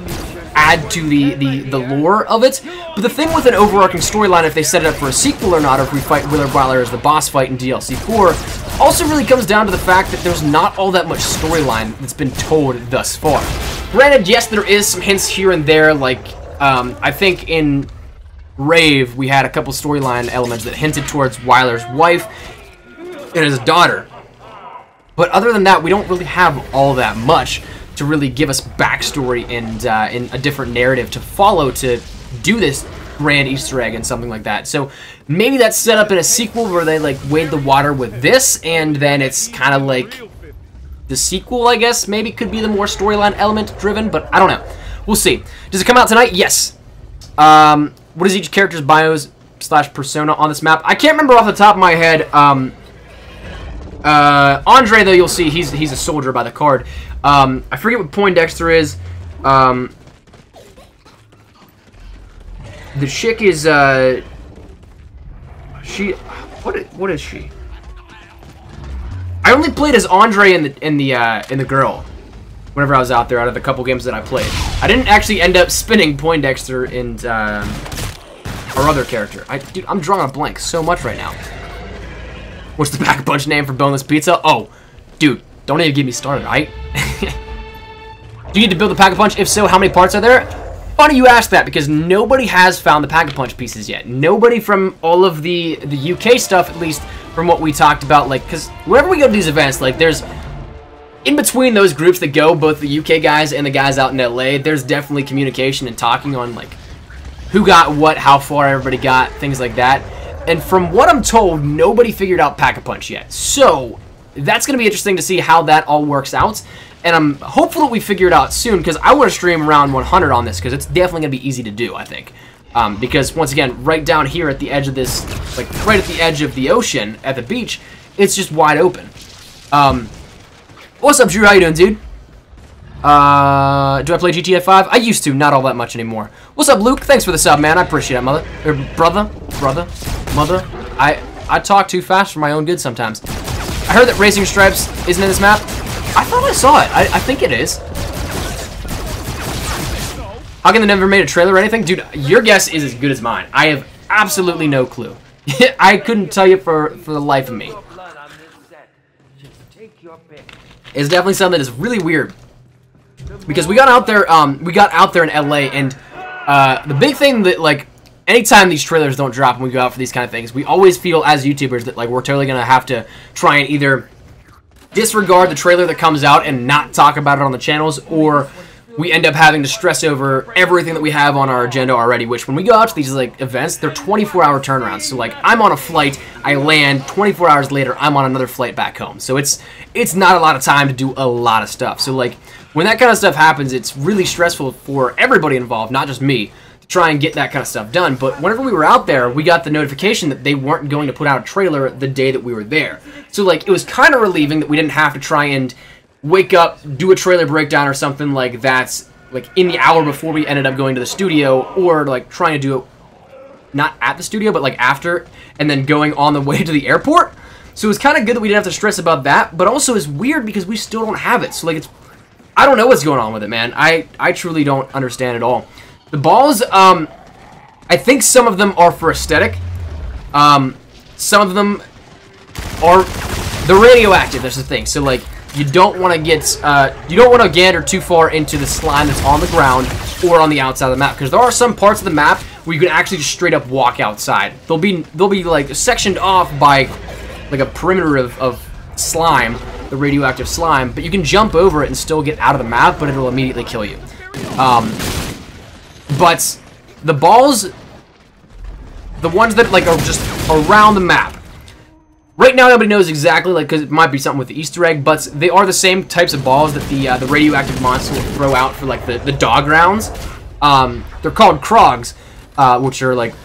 add to the lore of it. But the thing with an overarching storyline, if they set it up for a sequel or not, or if we fight Willard Wyler as the boss fight in DLC 4, also really comes down to the fact that there's not all that much storyline that's been told thus far. Granted, yes, there is some hints here and there, like, I think in Rave, we had a couple storyline elements that hinted towards Wyler's wife and his daughter. But other than that, we don't really have all that much to really give us backstory and in a different narrative to follow to do this grand Easter egg and something like that. So maybe that's set up in a sequel where they like wade the water with this, and then it's kind of like the sequel, I guess. Maybe could be the more storyline element driven, but I don't know. We'll see. Does it come out tonight? Yes. What is each character's bios / persona on this map? I can't remember off the top of my head. Andre, though, you'll see he's a soldier by the card. I forget what Poindexter is. The chick is what is she? I only played as Andre and the girl whenever I was out there out of the couple games that I played. I didn't actually end up spinning Poindexter and our other character. Dude, I'm drawing a blank so much right now. What's the Pack-a-Punch name for boneless pizza? Oh, dude, don't even get me started, right? Do you need to build the Pack-a-Punch? If so, how many parts are there? Funny you ask that, because nobody has found the Pack-a-Punch pieces yet. Nobody from all of the UK stuff, at least from what we talked about, like, because whenever we go to these events, like, there's, in between those groups that go, both the UK guys and the guys out in LA, there's definitely communication and talking on, like, who got what, how far everybody got, things like that. And from what I'm told, nobody figured out Pack-a-Punch yet. So, that's going to be interesting to see how that all works out. And I'm hopeful that we figure it out soon, because I want to stream around 100 on this, because it's definitely going to be easy to do, I think. Because, once again, right down here at the edge of this, like, right at the edge of the ocean, at the beach, it's just wide open. What's up, Drew? How you doing, dude? Do I play GTA 5? I used to, not all that much anymore. What's up, Luke? Thanks for the sub, man. I appreciate it, mother. Brother. I talk too fast for my own good sometimes. I heard that Racing Stripes isn't in this map. I thought I saw it. I think it is. How come they never made a trailer or anything? Dude, your guess is as good as mine. I have absolutely no clue. I couldn't tell you for the life of me. It's definitely something that is really weird. Because we got out there in LA, and the big thing that, like, anytime these trailers don't drop and we go out for these kind of things, we always feel as YouTubers that, like, we're totally gonna have to try and either disregard the trailer that comes out and not talk about it on the channels, or we end up having to stress over everything that we have on our agenda already, which when we go out to these like events, they're 24-hour turnarounds. So like I'm on a flight, I land, 24 hours later, I'm on another flight back home. So it's not a lot of time to do a lot of stuff. So like when that kind of stuff happens, it's really stressful for everybody involved, not just me, to try and get that kind of stuff done. But whenever we were out there, we got the notification that they weren't going to put out a trailer the day that we were there. So like it was kind of relieving that we didn't have to try and wake up, do a trailer breakdown or something like that, like in the hour before we ended up going to the studio, or like trying to do it not at the studio, but like after, and then going on the way to the airport. So it was kind of good that we didn't have to stress about that, but also it's weird because we still don't have it. So like I don't know what's going on with it, man. I truly don't understand at all. The balls, I think some of them are for aesthetic. Some of them are, they're radioactive, that's the thing. So like, you don't want to get, you don't want to gander too far into the slime that's on the ground or on the outside of the map, because there are some parts of the map where you can actually just straight up walk outside. They'll be like sectioned off by like a perimeter of slime, the radioactive slime, but you can jump over it and still get out of the map, but it'll immediately kill you. But the balls, the ones that like are just around the map. Right now, nobody knows exactly, like, because it might be something with the Easter egg, but they are the same types of balls that the radioactive monster will throw out for, like, the dog rounds. They're called Krogs, which are, like,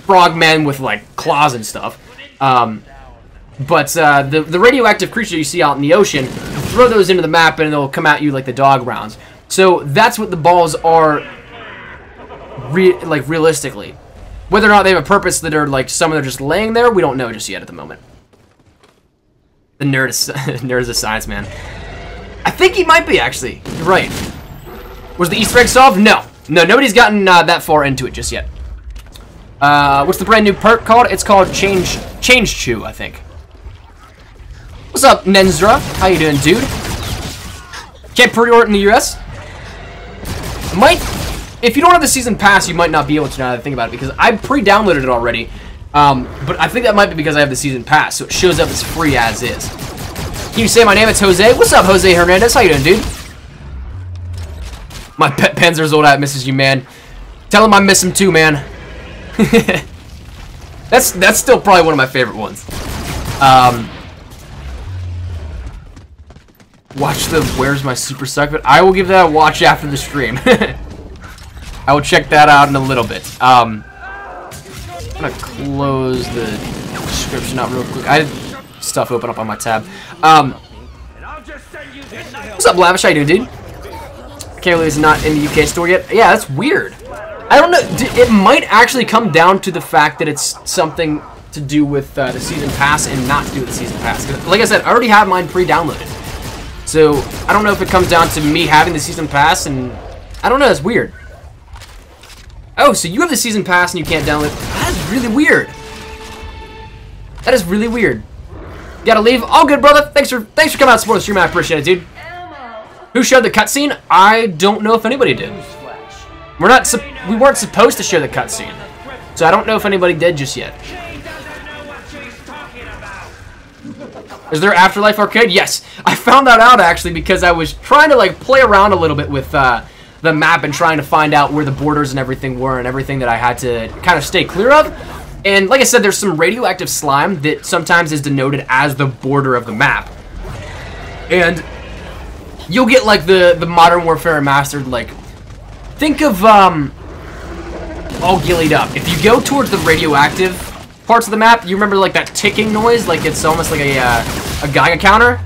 frogmen with, like, claws and stuff. But the radioactive creature you see out in the ocean, throw those into the map and they'll come at you like the dog rounds. So that's what the balls are, realistically. Whether or not they have a purpose that are, like, some of them are just laying there, we don't know just yet at the moment. The nerd is a science man. I think he might be, actually. You're right. Was the Easter egg solved? No. No, nobody's gotten that far into it just yet. What's the brand new perk called? It's called Change Chew, I think. What's up, Nenzra? How you doing, dude? Can't pre-order it in the US? If you don't have the season pass, you might not be able to now that I think about it, because I pre-downloaded it already. But I think that might be because I have the season pass, so it shows up as free as is. Can you say my name? It's Jose. What's up, Jose Hernandez? How you doing, dude? My pet Panzer's old hat misses you, man. Tell him I miss him too, man. That's still probably one of my favorite ones. Watch the Where's My Super Suck, but I will give that a watch after the stream. I will check that out in a little bit. I'm gonna close the description out real quick. I had stuff open up on my tab. What's up, Lavish? How you doing, dude? Can't believe it's not in the UK store yet. Yeah, that's weird. I don't know. It might actually come down to the fact that it's something to do with the season pass and not to do with the season pass. Like I said, I already have mine pre-downloaded. So I don't know if it comes down to me having the season pass, and I don't know. It's weird. Oh, so you have the season pass and you can't download. That is really weird. That is really weird. You gotta leave. All good, brother. Thanks for coming out and supporting the stream. I appreciate it, dude. Who showed the cutscene? I don't know if anybody did. We weren't supposed to show the cutscene, so I don't know if anybody did just yet. Is there Afterlife Arcade? Yes, I found that out actually because I was trying to like play around a little bit with the map and trying to find out where the borders and everything were and everything that I had to kind of stay clear of. And like I said, there's some radioactive slime that sometimes is denoted as the border of the map. And you'll get like the Modern Warfare Mastered, like, think of all gillied up. If you go towards the radioactive parts of the map, you remember like that ticking noise, like it's almost like a Geiger counter.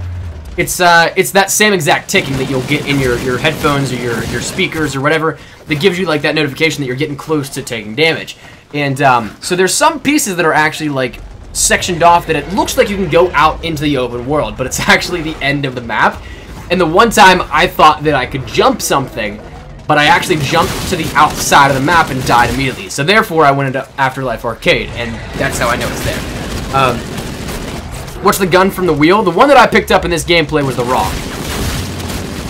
It's that same exact ticking that you'll get in your headphones or your speakers or whatever that gives you like that notification that you're getting close to taking damage. And so there's some pieces that are actually like sectioned off that it looks like you can go out into the open world, but it's actually the end of the map. And the one time I thought that I could jump something, but I actually jumped to the outside of the map and died immediately. So therefore I went into Afterlife Arcade, and that's how I know it's there. What's the gun from the wheel? The one that I picked up in this gameplay was the Rock.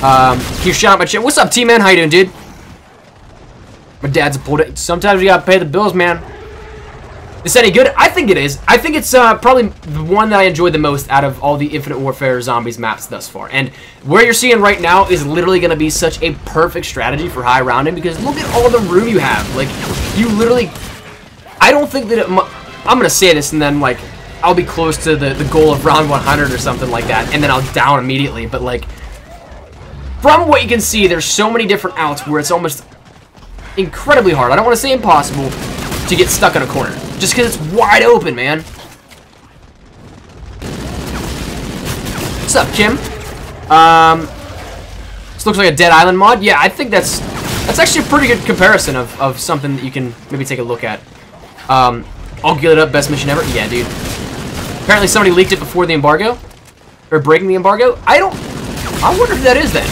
Can you shout out my chat? What's up, T-Man? How you doing, dude? My dad's a pulled it. Sometimes you gotta pay the bills, man. Is that any good? I think it is. I think it's probably the one that I enjoyed the most out of all the Infinite Warfare Zombies maps thus far. And where you're seeing right now is literally going to be such a perfect strategy for high rounding because look at all the room you have. Like, you literally... I don't think that I'm going to say this and then, like, I'll be close to the goal of round 100 or something like that, and then I'll down immediately. But, like, from what you can see, there's so many different outs where it's almost incredibly hard. I don't want to say impossible to get stuck in a corner. Just because it's wide open, man. What's up, Kim? This looks like a Dead Island mod. Yeah, I think that's actually a pretty good comparison of something that you can maybe take a look at. I'll get it up, best mission ever. Yeah, dude. Apparently somebody leaked it before the embargo. Or breaking the embargo. I wonder who that is then.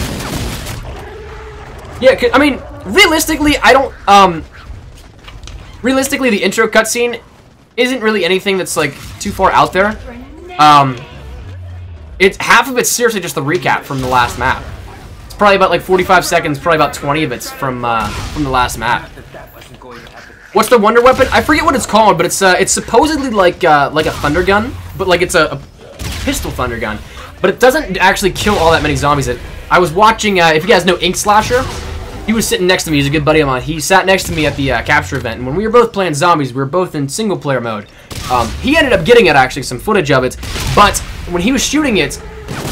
Yeah, I mean, realistically, I don't, realistically, the intro cutscene isn't really anything that's, like, too far out there. It's half of it's seriously just the recap from the last map. It's probably about, like, 45 seconds, probably about 20 of it's from the last map. What's the wonder weapon? I forget what it's called, but it's supposedly like a thunder gun, but, like, it's a pistol thunder gun. But it doesn't actually kill all that many zombies. I was watching, if you guys know Ink Slasher, he was sitting next to me. He's a good buddy of mine. He sat next to me at the capture event, and when we were both playing zombies, we were both in single-player mode. He ended up getting it, actually, some footage of it, but when he was shooting it,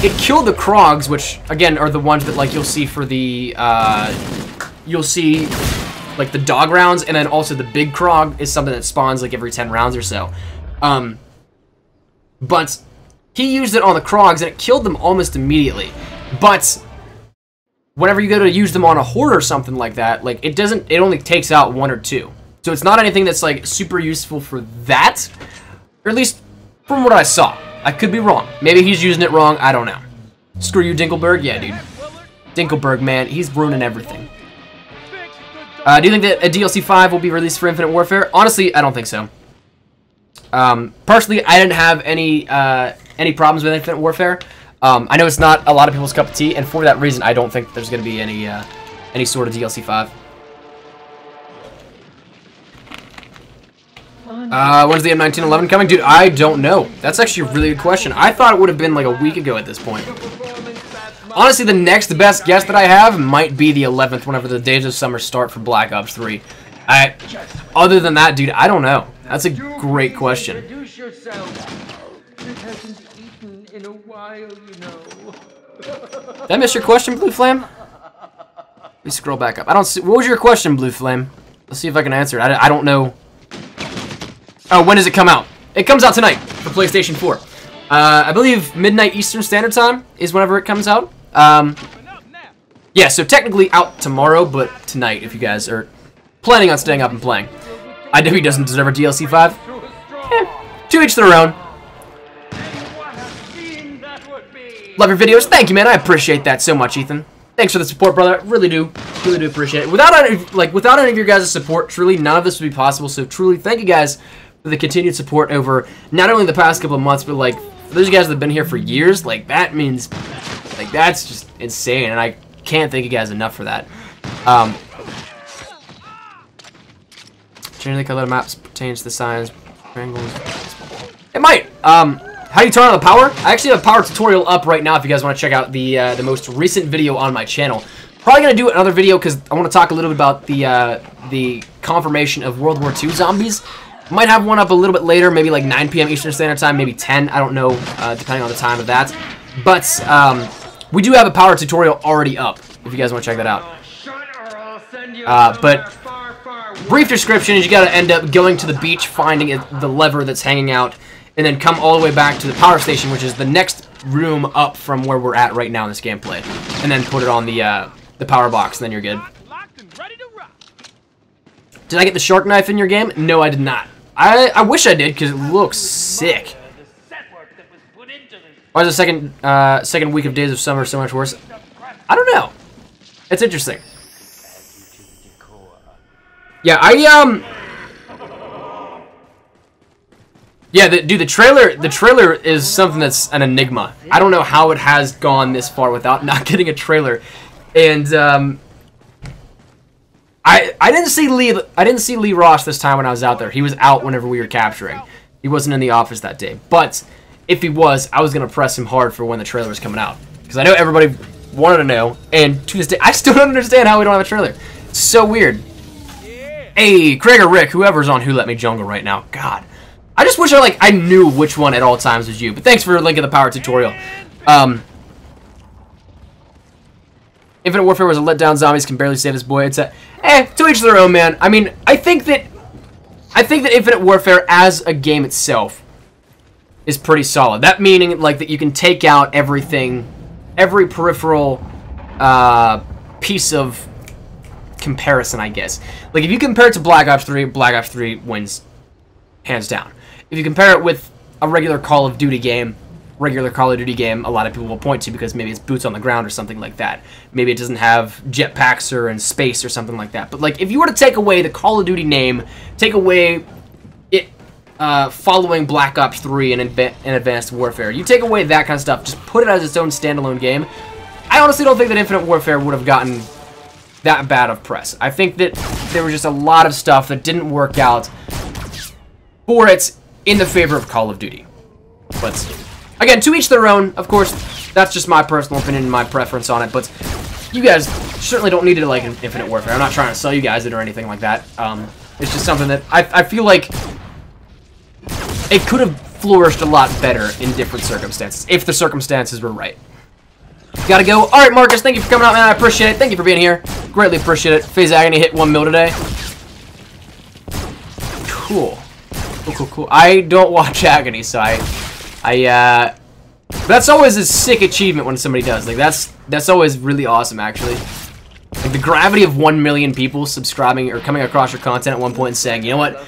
it killed the Krogs, which, again, are the ones that, like, you'll see for the, you'll see, like, the dog rounds, and then also the big Krog is something that spawns, like, every 10 rounds or so. But he used it on the Krogs, and it killed them almost immediately. But whenever you go to use them on a horde or something like that, like, it only takes out 1 or 2. So it's not anything that's, like, super useful for that. Or at least from what I saw. I could be wrong. Maybe he's using it wrong. I don't know. Screw you, Dinkelberg. Yeah, dude. Dinkelberg, man. He's ruining everything. Do you think that a DLC 5 will be released for Infinite Warfare? Honestly, I don't think so. Personally, I didn't have any problems with Infinite Warfare. I know it's not a lot of people's cup of tea, and for that reason, I don't think there's going to be any sort of DLC 5. When's the M1911 coming? Dude, I don't know. That's actually a really good question. I thought it would have been like a week ago at this point. Honestly, the next best guess that I have might be the 11th, whenever the Days of Summer start for Black Ops 3. Other than that, dude, I don't know. That's a great question. Did I miss your question, Blue Flame? Let me scroll back up. I don't see. What was your question, Blue Flame? Let's see if I can answer it. I don't know. Oh, when does it come out? It comes out tonight for PlayStation 4. I believe midnight Eastern Standard Time is whenever it comes out. Yeah, so technically out tomorrow, but tonight if you guys are planning on staying up and playing. I know he doesn't deserve a DLC 5. To each their own. Love your videos. Thank you, man. I appreciate that so much, Ethan. Thanks for the support, brother. Really do appreciate it. Without any of your guys' support, truly none of this would be possible. So truly, thank you guys for the continued support over not only the past couple of months, but like for those of you guys that have been here for years. Like that means, like that's just insane, and I can't thank you guys enough for that. Changing the color of the maps pertains to the signs, triangles. It might. How do you turn on the power? I actually have a power tutorial up right now if you guys want to check out the most recent video on my channel. Probably going to do another video because I want to talk a little bit about the confirmation of World War II zombies. Might have one up a little bit later, maybe like 9 p.m. Eastern Standard Time, maybe 10. I don't know, depending on the time of that. But we do have a power tutorial already up if you guys want to check that out. But brief description is you got to end up going to the beach, finding the lever that's hanging out, and then come all the way back to the power station, which is the next room up from where we're at right now in this gameplay, and then put it on the power box, and then you're good. Did I get the shark knife in your game? No, I did not. I wish I did, because it looks sick. Why is the second week of Days of Summer so much worse? I don't know. It's interesting. Yeah, yeah, dude, the trailer is something that's an enigma. I don't know how it has gone this far without not getting a trailer. And, I didn't see Lee Ross this time when I was out there. He was out whenever we were capturing. He wasn't in the office that day. But if he was, I was gonna press him hard for when the trailer was coming out, because I know everybody wanted to know, and to this day I still don't understand how we don't have a trailer. It's so weird. Hey, Craig or Rick, whoever's on Who Let Me Jungle right now. God, I just wish I knew which one at all times was you. But thanks for linking the power tutorial. Infinite Warfare was a letdown. Zombies can barely save this boy. It's to each their own, man. I mean, I think that Infinite Warfare as a game itself is pretty solid. That meaning, like, that you can take out everything, every peripheral piece of comparison, I guess. Like, if you compare it to Black Ops 3 wins hands down. If you compare it with a regular Call of Duty game, a lot of people will point to because maybe it's boots on the ground or something like that. Maybe it doesn't have jetpacks or in space or something like that. But, like, if you were to take away the Call of Duty name, take away it following Black Ops 3 and Advanced Warfare, you take away that kind of stuff, just put it as its own standalone game, I honestly don't think that Infinite Warfare would have gotten that bad of press. I think that there was just a lot of stuff that didn't work out for it in the favor of Call of Duty. But again, to each their own. Of course, that's just my personal opinion and my preference on it. But you guys certainly don't need to like Infinite Warfare. I'm not trying to sell you guys it or anything like that. It's just something that I feel like it could have flourished a lot better in different circumstances, if the circumstances were right. Gotta go. All right, Marcus, thank you for coming out, man. I appreciate it. Thank you for being here. Greatly appreciate it. Phase Agony hit 1 mil today. Cool. Cool. I don't watch Agony, so that's always a sick achievement when somebody does. Like, that's always really awesome, actually. Like, the gravity of 1 million people subscribing or coming across your content at one point and saying, you know what,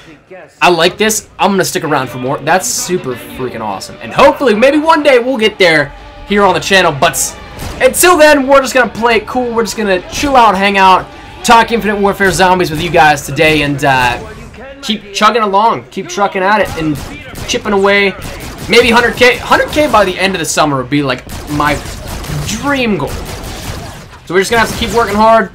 I like this, I'm gonna stick around for more. That's super freaking awesome. And hopefully, maybe one day we'll get there here on the channel. But until then, we're just gonna play it cool. We're just gonna chill out, hang out, talk Infinite Warfare Zombies with you guys today, and keep chugging along, keep trucking at it, and chipping away. Maybe 100K. 100K by the end of the summer would be like my dream goal. So we're just gonna have to keep working hard,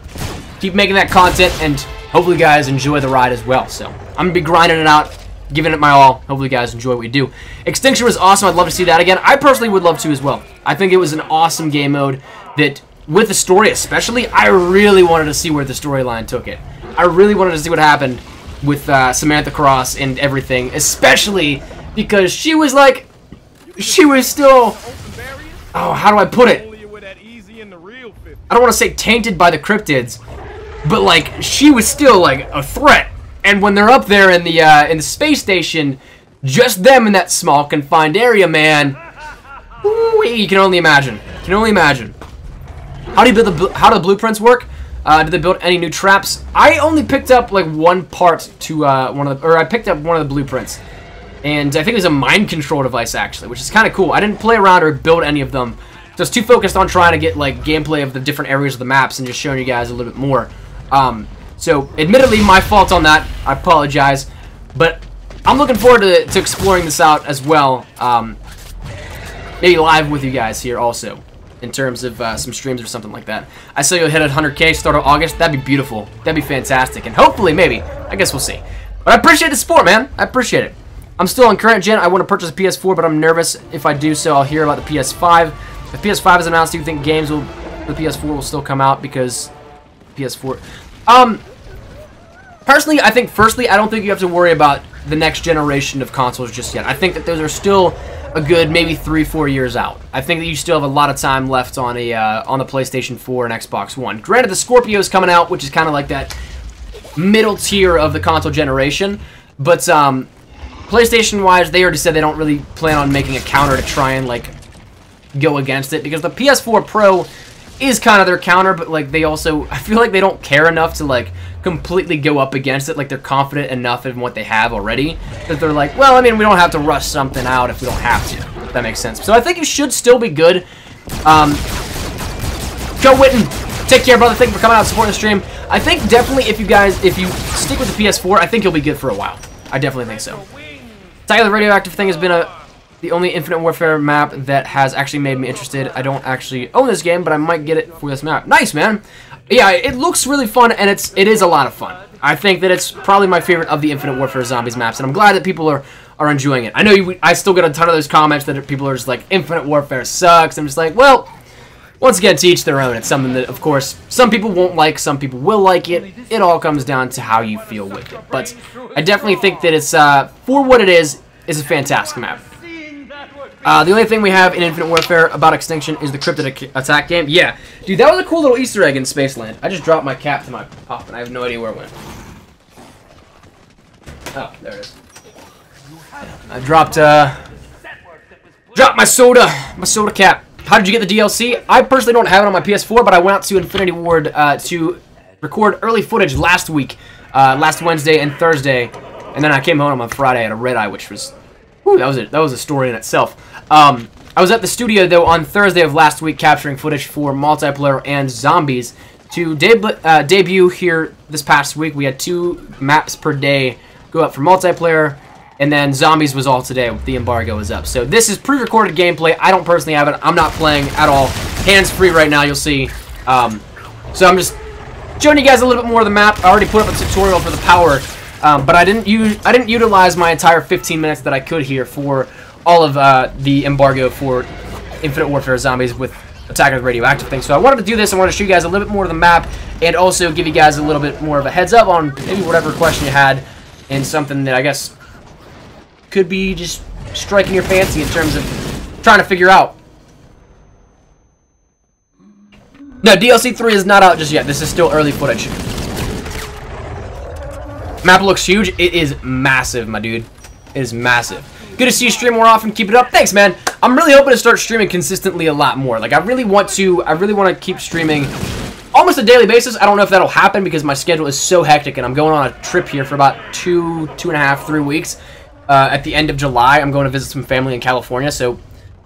keep making that content, and hopefully you guys enjoy the ride as well. So I'm gonna be grinding it out, giving it my all. Hopefully you guys enjoy what we do. Extinction was awesome. I'd love to see that again. I personally would love to as well. I think it was an awesome game mode that, with the story especially, I really wanted to see where the storyline took it. I really wanted to see what happened with Samantha Cross and everything, especially because she was still, oh, how do I put it? I don't want to say tainted by the cryptids, but like, she was still like a threat. And when they're up there in the space station, just them in that small confined area, man, you can only imagine. You can only imagine. How do the blueprints work? Did they build any new traps? I only picked up like one part to I picked up one of the blueprints, and I think it was a mind control device actually, which is kind of cool. I didn't play around or build any of them. Just too focused on trying to get like gameplay of the different areas of the maps and just showing you guys a little bit more. So admittedly, my fault on that. I apologize, but I'm looking forward to exploring this out as well. Maybe live with you guys here also, in terms of some streams or something like that. I saw you'll hit 100K start of August. That'd be beautiful. That'd be fantastic. And hopefully, maybe. I guess we'll see. But I appreciate the support, man. I appreciate it. I'm still on current gen. I want to purchase a PS4, but I'm nervous. If I do so, I'll hear about the PS5. If PS5 is announced, do you think the PS4 will still come out? Because PS4... Personally, I think, firstly, I don't think you have to worry about the next generation of consoles just yet. I think that those are still a good maybe 3-4 years out. I think that you still have a lot of time left on the PlayStation 4 and Xbox One. Granted, the Scorpio is coming out, which is kind of like that middle tier of the console generation. But PlayStation-wise, they already said they don't really plan on making a counter to try and like go against it, because the PS4 Pro is kind of their counter, but like they also, I feel like they don't care enough to like completely go up against it. Like they're confident enough in what they have already that they're like, well, I mean, we don't have to rush something out if we don't have to. If that makes sense. So I think you should still be good. Joe Witten, take care, brother. Thank you for coming out and supporting the stream. I think definitely if you stick with the PS4, I think you'll be good for a while. I definitely think so. Tyler, the radioactive thing has been the only Infinite Warfare map that has actually made me interested. I don't actually own this game, but I might get it for this map. Nice, man. Yeah, it looks really fun, and it is a lot of fun. I think that it's probably my favorite of the Infinite Warfare Zombies maps, and I'm glad that people are enjoying it. I know I still get a ton of those comments that people are just like, Infinite Warfare sucks. I'm just like, well, once again, to each their own. It's something that, of course, some people won't like, some people will like it. It all comes down to how you feel with it. But I definitely think that it's, for what it is a fantastic map. The only thing we have in Infinite Warfare about Extinction is the Cryptid Attack game. Yeah, dude, that was a cool little Easter egg in Spaceland. I just dropped my cap to my pop, and I have no idea where it went. Oh, there it is. I dropped my soda cap. How did you get the DLC? I personally don't have it on my PS4, but I went out to Infinity Ward to record early footage last week, last Wednesday and Thursday, and then I came home on Friday at a red eye, which was, whew, that was a story in itself. I was at the studio though on Thursday of last week capturing footage for multiplayer and zombies to debut here this past week. We had 2 maps per day go up for multiplayer. And then Zombies was all today. The embargo is up. So this is pre-recorded gameplay. I don't personally have it. I'm not playing at all. Hands-free right now, you'll see. So I'm just showing you guys a little bit more of the map. I already put up a tutorial for the power. But I didn't utilize my entire 15 minutes that I could here for all of the embargo for Infinite Warfare Zombies with Attack of the Radioactive thing. So I wanted to do this. I wanted to show you guys a little bit more of the map and also give you guys a little bit more of a heads up on maybe whatever question you had and something that I guess could be just striking your fancy in terms of trying to figure out. No, DLC 3 is not out just yet. This is still early footage. Map looks huge. It is massive, my dude. It is massive. Good to see you stream more often. Keep it up. Thanks, man. I'm really hoping to start streaming consistently a lot more. Like, I really want to keep streaming almost a daily basis. I don't know if that'll happen because my schedule is so hectic, and I'm going on a trip here for about 2.5, 3 weeks. At the end of July, I'm going to visit some family in California, so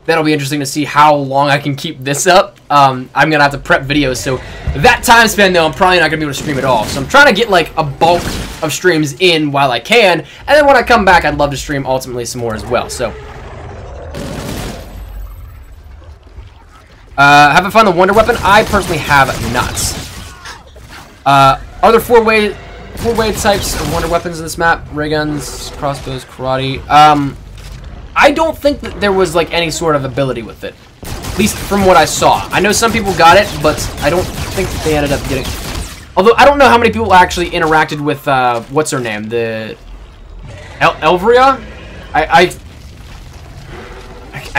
that'll be interesting to see how long I can keep this up. I'm going to have to prep videos, so that time span, though, I'm probably not going to be able to stream at all. So I'm trying to get, like, a bulk of streams in while I can, and then when I come back, I'd love to stream ultimately some more as well, so. Haven't found the Wonder Weapon? I personally have not. Are there four-way types of wonder weapons in this map? Ray guns, crossbows, karate. I don't think that there was like any sort of ability with it. At least from what I saw. I know some people got it, but I don't think that they ended up getting... Although, I don't know how many people actually interacted with, what's her name? The... Elvria? I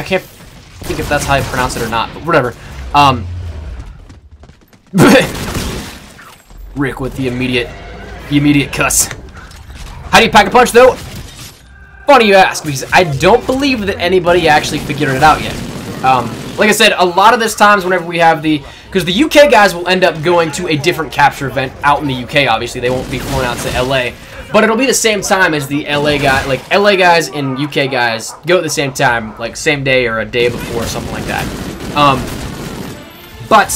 can't think if that's how I pronounce it or not, but whatever. Rick with the immediate cuss. How do you pack a punch, though? Funny you ask, because I don't believe that anybody actually figured it out yet. Like I said, a lot of this times whenever we have because the UK guys will end up going to a different capture event out in the UK, obviously. They won't be flown out to LA. But it'll be the same time as the LA guy, like LA guys and UK guys go at the same time, like same day or a day before or something like that. But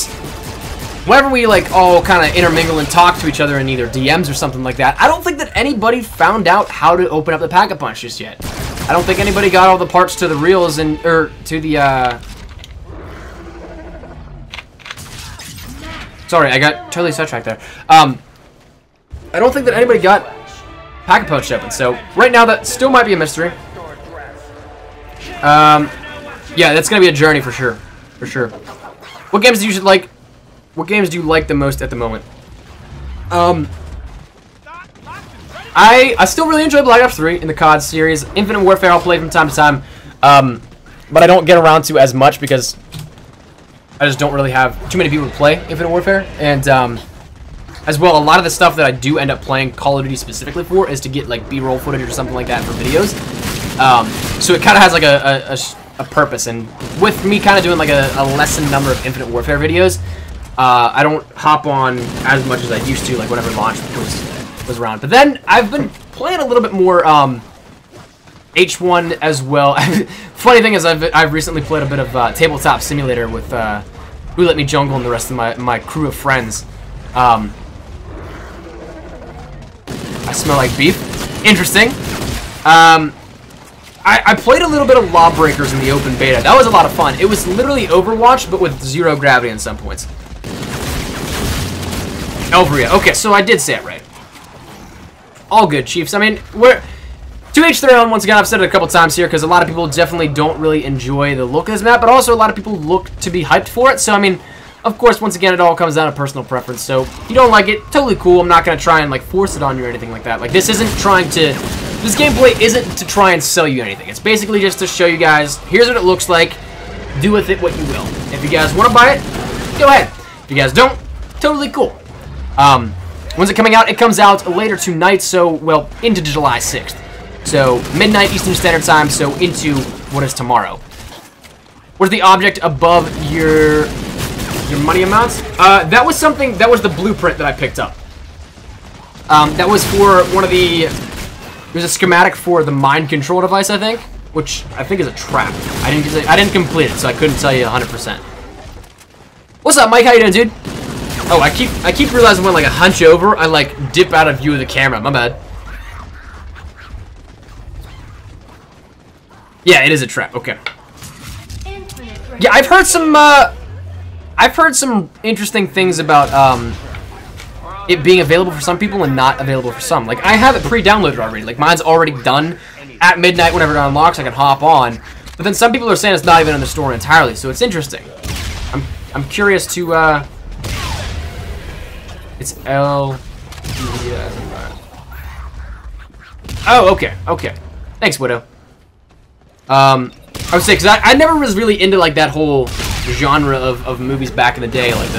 whenever we like all kind of intermingle and talk to each other in either DMs or something like that, I don't think that anybody found out how to open up the Pack-a-Punch just yet. I don't think anybody got all the parts to the reels or to the sorry, I got totally sidetracked there. I don't think that anybody got Pack-a-Punch open, so right now that still might be a mystery. Yeah, that's gonna be a journey for sure, for sure. What games do you like? What games do you like the most at the moment? I still really enjoy Black Ops 3 in the COD series. Infinite Warfare I'll play from time to time, but I don't get around to as much because I just don't really have too many people to play Infinite Warfare, and as well, a lot of the stuff that I do end up playing Call of Duty specifically for is to get like B-roll footage or something like that for videos. So it kind of has like a purpose, and with me kind of doing like a lessened number of Infinite Warfare videos, I don't hop on as much as I used to, like whenever launch was around. But then I've been playing a little bit more H1 as well. Funny thing is, I've recently played a bit of Tabletop Simulator with Who Let Me Jungle and the rest of my crew of friends. I smell like beef. Interesting. I played a little bit of Lawbreakers in the open beta. That was a lot of fun. It was literally Overwatch, but with zero gravity in some points. Elveria. Okay, so I did say it right. All good, Chiefs. I mean, we're... To each their own. Once again, I've said it a couple times here, because a lot of people definitely don't really enjoy the look of this map, but also a lot of people look to be hyped for it. So, I mean, of course, once again, it all comes down to personal preference. So, if you don't like it, totally cool. I'm not going to try and, like, force it on you or anything like that. Like, this isn't trying to... This gameplay isn't to try and sell you anything. It's basically just to show you guys, here's what it looks like. Do with it what you will. If you guys want to buy it, go ahead. If you guys don't, totally cool. When's it coming out? It comes out later tonight, so, well, into July 6th. So, midnight Eastern Standard Time, so into what is tomorrow. What's the object above your money amounts? That was something, that was the blueprint that I picked up. That was for one of the, there's a schematic for the mind control device, I think, which I think is a trap. I didn't complete it, so I couldn't tell you 100%. What's up, Mike? How you doing, dude? Oh, I keep realizing when, like, I hunch over, I, like, dip out of view of the camera. My bad. Yeah, it is a trap. Okay. Yeah, I've heard some interesting things about it being available for some people and not available for some. Like, I have it pre-downloaded already. Like, mine's already done at midnight whenever it unlocks. I can hop on. But then some people are saying it's not even in the store entirely, so it's interesting. I'm curious to it's L. Oh, okay, okay. Thanks, Widow. I would say, because I never was really into, like, that whole genre of movies back in the day, like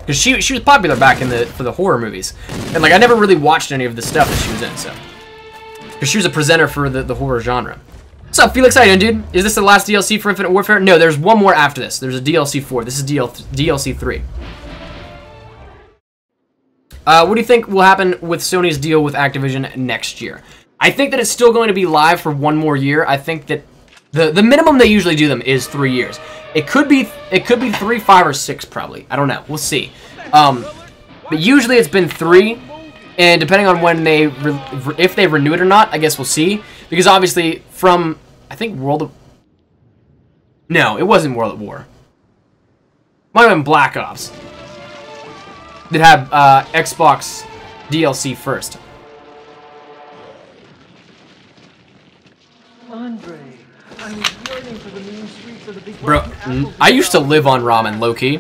because she was popular back in for the horror movies, and, like, I never really watched any of the stuff that she was in, so, because she was a presenter for the horror genre. What's up, Felix? How you doing, dude? Is this the last DLC for Infinite Warfare? No, there's one more after this. There's a DLC 4. This is DLC 3. What do you think will happen with Sony's deal with Activision next year? I think that it's still going to be live for one more year. I think that the minimum they usually do them is 3 years. It could be 3, 5, or 6 probably. I don't know. We'll see. But usually it's been 3, and depending on when if they renew it or not, I guess we'll see. Because obviously from I think no, it wasn't World at War. Might have been Black Ops. That had Xbox DLC first. Andre, I'm yearning for the mean streets of the big Bro, I used to live on ramen, low-key.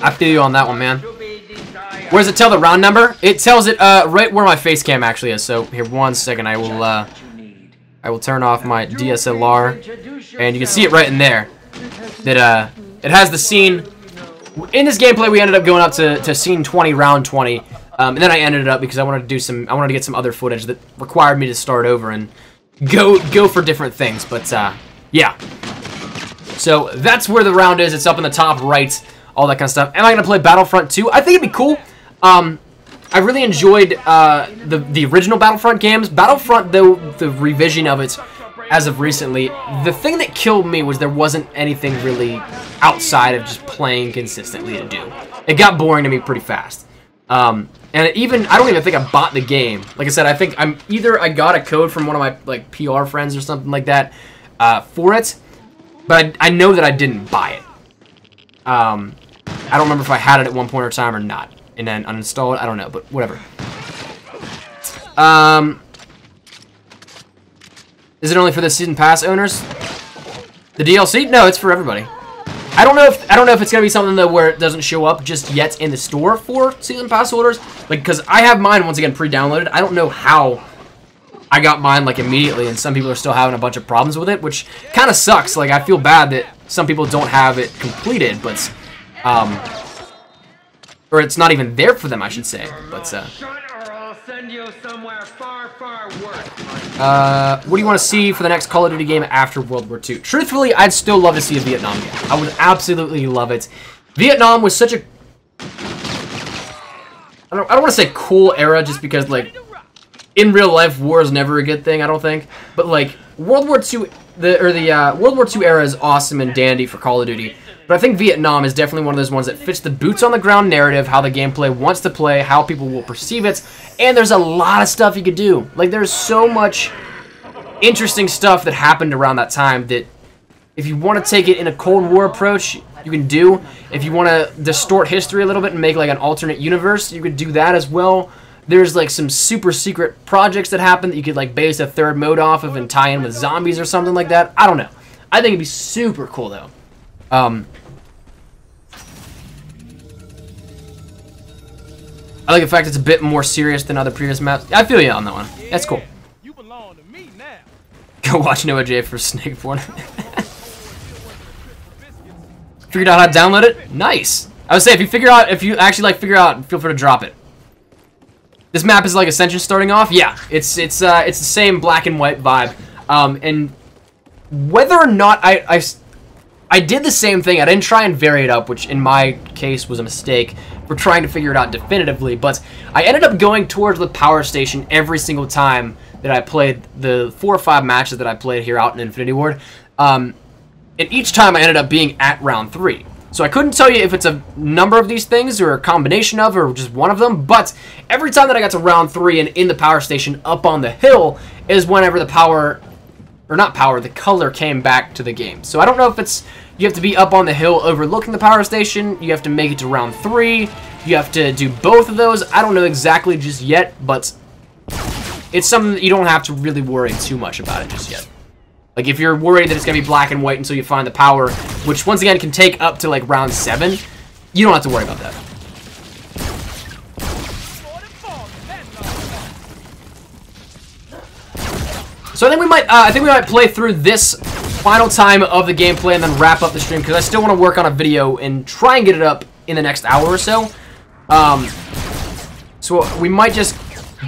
I feel you on that one, man. Where does it tell the round number? It tells it right where my face cam actually is. So here, 1 second, I will turn off my DSLR, and you can see it right in there. That it has the scene. In this gameplay, we ended up going up to scene 20, round 20, and then I ended it up because I wanted to get some other footage that required me to start over and go for different things. But yeah. So that's where the round is. It's up in the top right, all that kind of stuff. Am I gonna play Battlefront 2? I think it'd be cool. I really enjoyed the original Battlefront games. Battlefront, though, the revision of it as of recently, the thing that killed me was there wasn't anything really outside of just playing consistently to do. It got boring to me pretty fast. And I don't even think I bought the game. Like I said, I think I got a code from one of my, like, PR friends or something like that for it, but I know that I didn't buy it. I don't remember if I had it at one point in time or not, and then uninstall it. I don't know, but whatever. Is it only for the season pass owners? The DLC? No, it's for everybody. I don't know if it's gonna be something though where it doesn't show up just yet in the store for season pass holders. Like, because I have mine once again pre-downloaded. I don't know how I got mine like immediately, and some people are still having a bunch of problems with it, which kind of sucks. Like, I feel bad that some people don't have it completed, but or it's not even there for them, I should say. But what do you want to see for the next Call of Duty game after World War II? Truthfully, I'd still love to see a Vietnam game. I would absolutely love it. Vietnam was such a I don't want to say cool era just because, like, in real life war is never a good thing, I don't think. But, like, World War II World War II era is awesome and dandy for Call of Duty. But I think Vietnam is definitely one of those ones that fits the boots on the ground narrative, how the gameplay wants to play, how people will perceive it, and there's a lot of stuff you could do. Like, there's so much interesting stuff that happened around that time that if you want to take it in a Cold War approach, you you can do. If you want to distort history a little bit and make like an alternate universe, you could do that as well. There's like some super secret projects that happen that you could like base a third mode off of and tie in with zombies or something like that. I don't know. I think it'd be super cool though. I like the fact it's a bit more serious than other previous maps. I feel you on that one. That's cool. You belong to me now. Go watch Noah J for snake porn. Figured out how to download it? Nice. I would say if you actually like figure out, feel free to drop it. This map is like Ascension starting off. Yeah, it's the same black and white vibe. And whether or not I did the same thing, I didn't try and vary it up, which in my case was a mistake for trying to figure it out definitively, but I ended up going towards the power station every single time that I played the 4 or 5 matches that I played here out in Infinity Ward. And each time I ended up being at round 3. So I couldn't tell you if it's a number of these things or a combination of or just one of them, but every time that I got to round 3 and in the power station up on the hill is whenever the power, or not power, the color came back to the game. So I don't know if it's, you have to be up on the hill overlooking the power station, you have to make it to round 3, you have to do both of those. I don't know exactly just yet, but it's something that you don't have to really worry too much about it just yet. Like, if you're worried that it's going to be black and white until you find the power, which, once again, can take up to, like, round 7, you don't have to worry about that. So I think we might play through this final time of the gameplay and then wrap up the stream, because I still want to work on a video and try and get it up in the next hour or so. So we might just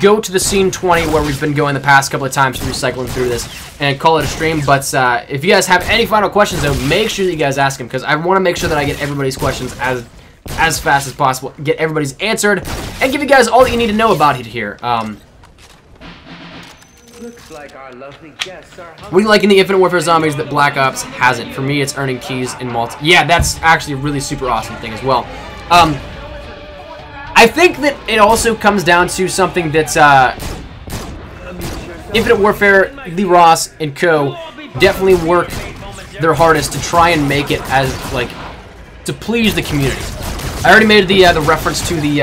go to the scene 20 where we've been going the past couple of times, recycling through this, and call it a stream. But if you guys have any final questions, though, make sure that you guys ask them, because I want to make sure that I get everybody's questions as fast as possible, get everybody's answered, and give you guys all that you need to know about it here. Looks like our lovely guests are hungry. What do you like in the Infinite Warfare Zombies that Black Ops hasn't? For me, it's earning keys in multi. Yeah, that's actually a really super awesome thing as well. I think that it also comes down to something that's Infinite Warfare, Lee Ross, and co. definitely work their hardest to try and make it as, like, to please the community. I already made the reference to the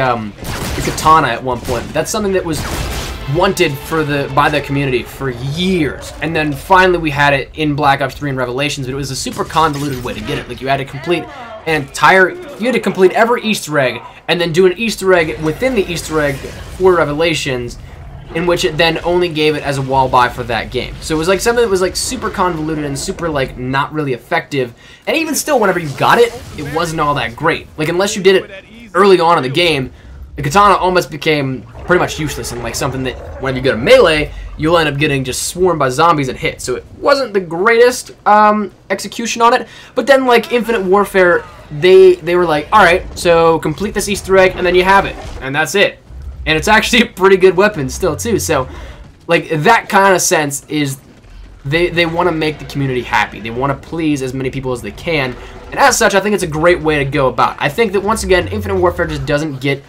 katana at one point. That's something that was wanted by the community for years, and then finally we had it in Black Ops 3 and Revelations, but it was a super convoluted way to get it. Like, you had to complete every Easter egg, and then do an Easter egg within the Easter egg for Revelations, in which it then only gave it as a wall buy for that game. So it was like something that was like super convoluted and super like not really effective, and even still, whenever you got it, it wasn't all that great. Like, unless you did it early on in the game, the katana almost became pretty much useless, and like something that whenever you go to melee, you'll end up getting just swarmed by zombies that hit. So it wasn't the greatest execution on it. But then, like, Infinite Warfare, they were like, alright, so complete this Easter egg and then you have it, and that's it. And it's actually a pretty good weapon still too. So like, that kind of sense is they want to make the community happy. They want to please as many people as they can, and as such, I think it's a great way to go about. I think that once again, Infinite Warfare just doesn't get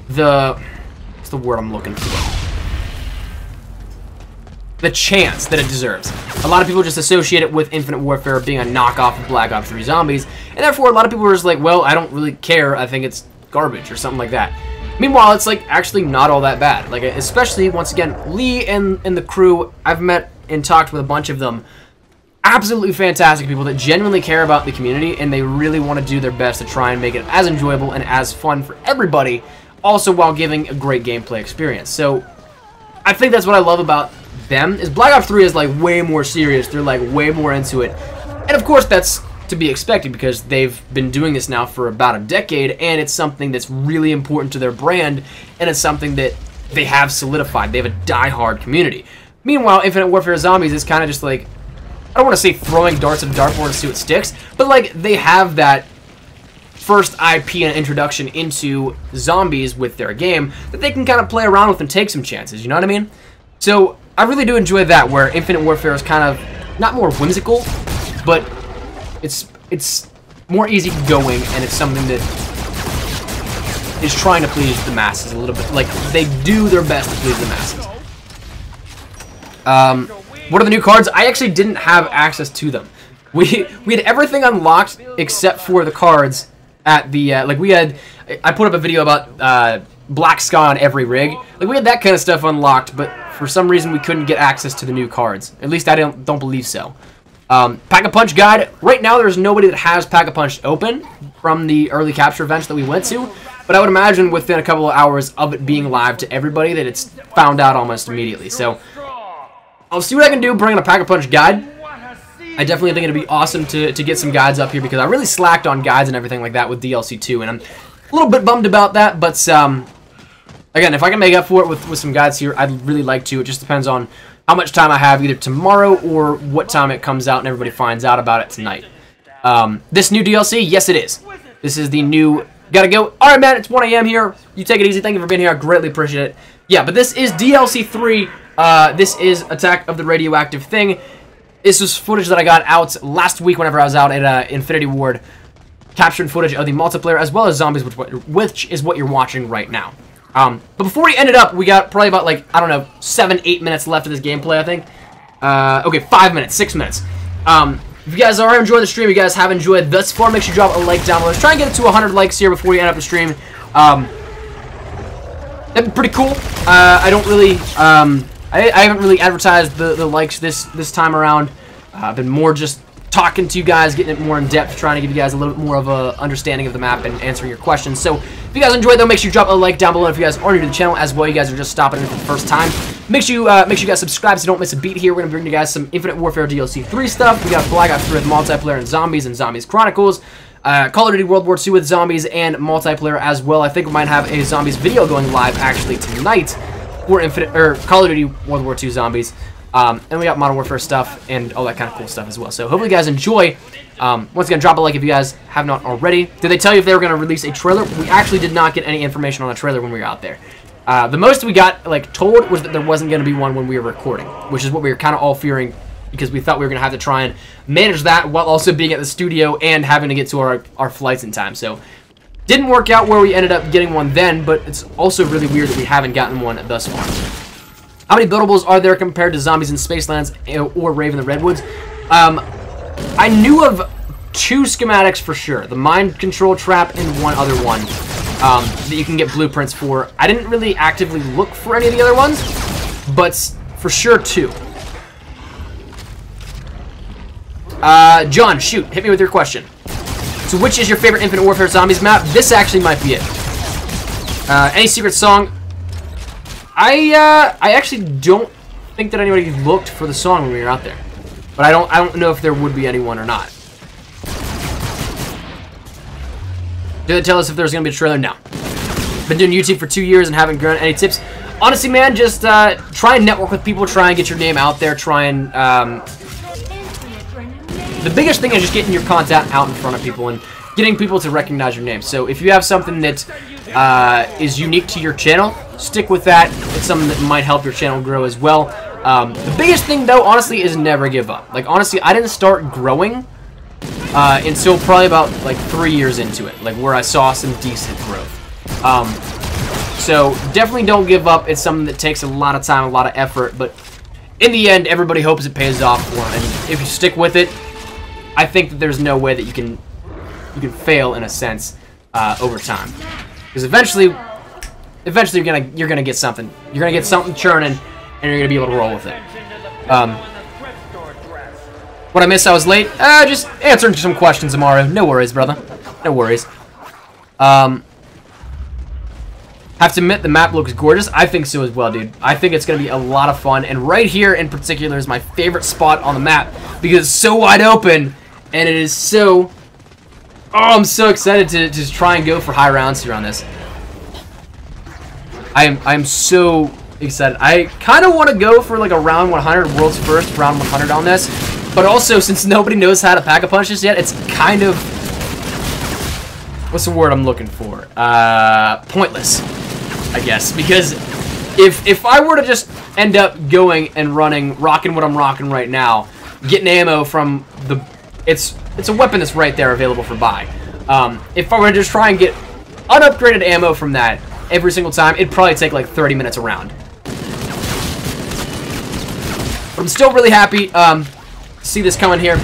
what's the word I'm looking for? The chance that it deserves. A lot of people just associate it with Infinite Warfare being a knockoff of Black Ops 3 Zombies, and therefore a lot of people are just like, well, I don't really care, I think it's garbage or something like that. Meanwhile, it's like actually not all that bad. Like, especially once again, Lee and the crew, I've met and talked with a bunch of them. Absolutely fantastic people that genuinely care about the community, and they really want to do their best to try and make it as enjoyable and as fun for everybody, also while giving a great gameplay experience. So I think that's what I love about them, is Black Ops 3 is like way more serious. They're like way more into it, and of course that's to be expected because they've been doing this now for about a decade, and it's something that's really important to their brand, and it's something that they have solidified. They have a die-hard community. Meanwhile, Infinite Warfare Zombies is kind of just like, I don't want to say throwing darts at a dartboard to see what sticks, but like, they have that first IP and introduction into zombies with their game that they can kind of play around with and take some chances, you know what I mean? So I really do enjoy that, where Infinite Warfare is kind of not more whimsical, but it's more easygoing, and it's something that is trying to please the masses a little bit. Like, they do their best to please the masses. What are the new cards? I actually didn't have access to them. We had everything unlocked except for the cards at the like we had. I put up a video about Black Sky on every rig. Like we had that kind of stuff unlocked, but for some reason we couldn't get access to the new cards. At least I don't believe so. Pack-a-Punch guide. Right now there's nobody that has Pack-a-Punch open from the early capture events that we went to, but I would imagine within a couple of hours of it being live to everybody that it's found out almost immediately. So I'll see what I can do bringing a Pack-a-Punch guide. I definitely think it'd be awesome to get some guides up here because I really slacked on guides and everything like that with DLC 2, and I'm a little bit bummed about that, but again, if I can make up for it with some guides here, I'd really like to. It just depends on how much time I have either tomorrow or what time it comes out and everybody finds out about it tonight. This new DLC, yes it is. This is the new, gotta go. Alright man, it's 1 AM here. You take it easy. Thank you for being here. I greatly appreciate it. Yeah, but this is DLC 3. This is Attack of the Radioactive thing. This was footage that I got out last week whenever I was out at Infinity Ward, capturing footage of the multiplayer as well as zombies, which is what you're watching right now. But before we ended up, we got probably about, like, I don't know, 7-8 minutes left of this gameplay, I think. Okay, 5 minutes, 6 minutes. If you guys are enjoying the stream, you guys have enjoyed thus far, make sure you drop a like down below. Let's try and get it to 100 likes here before we end up the stream. That'd be pretty cool. I don't really, I haven't really advertised the likes this time around. I've been more just talking to you guys, getting it more in depth, trying to give you guys a little bit more of a understanding of the map and answering your questions. So if you guys enjoyed, though, make sure you drop a like down below. If you guys are new to the channel as well, you guys are just stopping in for the first time, make sure you guys subscribe so you don't miss a beat here. We're gonna bring you guys some Infinite Warfare DLC 3 stuff. We got Black Ops 3 with multiplayer and Zombies Chronicles. Call of Duty World War II with zombies and multiplayer as well. I think we might have a zombies video going live actually tonight for Call of Duty World War II zombies. And we got Modern Warfare stuff and all that kind of cool stuff as well. So hopefully you guys enjoy. Once again, drop a like if you guys have not already. Did they tell you if they were going to release a trailer? We actually did not get any information on a trailer when we were out there. The most we got told was that there wasn't going to be one when we were recording, which is what we were kind of all fearing because we thought we were going to have to try and manage that while also being at the studio and having to get to our flights in time. So didn't work out where we ended up getting one then, but it's also really weird that we haven't gotten one thus far. How many buildables are there compared to Zombies in Spacelands or Raven the Redwoods? I knew of 2 schematics for sure. The Mind Control Trap and one other one that you can get blueprints for. I didn't really actively look for any of the other ones, but for sure 2. John, shoot, hit me with your question. So which is your favorite Infinite Warfare Zombies map? This actually might be it. Any secret song? I actually don't think that anybody looked for the song when we were out there, but I don't know if there would be anyone or not. Did they tell us if there's gonna be a trailer? No. Been doing YouTube for 2 years and haven't grown. Any tips? Honestly, man, just try and network with people, try and get your name out there, try and the biggest thing is just getting your content out in front of people and getting people to recognize your name. So if you have something that is unique to your channel, stick with that. It's something that might help your channel grow as well. The biggest thing, though, honestly, is never give up. Like, honestly, I didn't start growing until probably about, 3 years into it, where I saw some decent growth. So definitely don't give up. It's something that takes a lot of time, a lot of effort, but in the end, everybody hopes it pays off for them. And if you stick with it, I think that there's no way that you can fail in a sense over time, because eventually you're gonna get something. You're gonna get something churning, and you're gonna be able to roll with it. What I missed? I was late. Just answering some questions, Amaro. No worries, brother. No worries. Have to admit, the map looks gorgeous. I think so as well, dude. I think it's gonna be a lot of fun, and right here in particular is my favorite spot on the map because it's so wide open, and it is so. Oh, I'm so excited to just try and go for high rounds here on this. I'm so excited. I kind of want to go for a round 100, world's first round 100 on this, but also since nobody knows how to pack-a-punch this yet, it's kind of, what's the word I'm looking for? Pointless, I guess, because if I were to just end up going and rocking what I'm rocking right now, getting ammo from it's a weapon that's right there available for buy. If I were to just try and get unupgraded ammo from that every single time, it'd probably take 30 minutes a round. But I'm still really happy to see this coming here.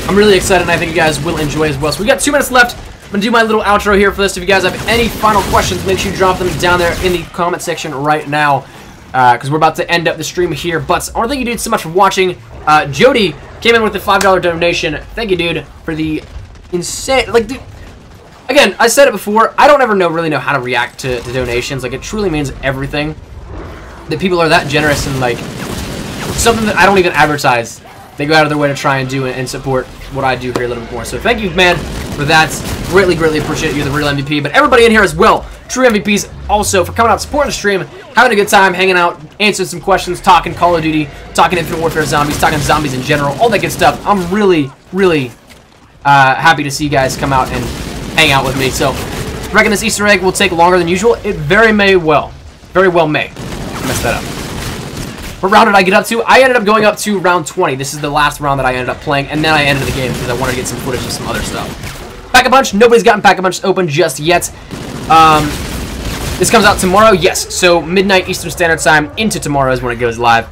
I'm really excited, and I think you guys will enjoy as well. So we got 2 minutes left. I'm going to do my little outro here for this. If you guys have any final questions, make sure you drop them down there in the comment section right now, because we're about to end up the stream here. But I want to thank you, dude, so much for watching. Jody came in with a $5 donation. Thank you, dude, for the insane... Like, dude, again, I said it before, I don't ever really know how to react to donations. Like, it truly means everything. That people are that generous and, like, something that I don't even advertise. They go out of their way to try and do and support what I do here a little bit more. So thank you, man, for that. Greatly, greatly appreciate you, the real MVP. But everybody in here as well, true MVPs, also, for coming out, supporting the stream, having a good time, hanging out, answering some questions, talking Call of Duty, talking Infinite Warfare zombies, talking zombies in general, all that good stuff. I'm really, really happy to see you guys come out and hang out with me. So, I reckon this Easter egg will take longer than usual. It very well may. Mess that up. What round did I get up to? I ended up going up to round 20. This is the last round that I ended up playing, and then I ended the game because I wanted to get some footage of some other stuff. Pack-a-Punch. Nobody's gotten Pack-a-Punch open just yet. This comes out tomorrow. Yes, so midnight Eastern Standard Time into tomorrow is when it goes live.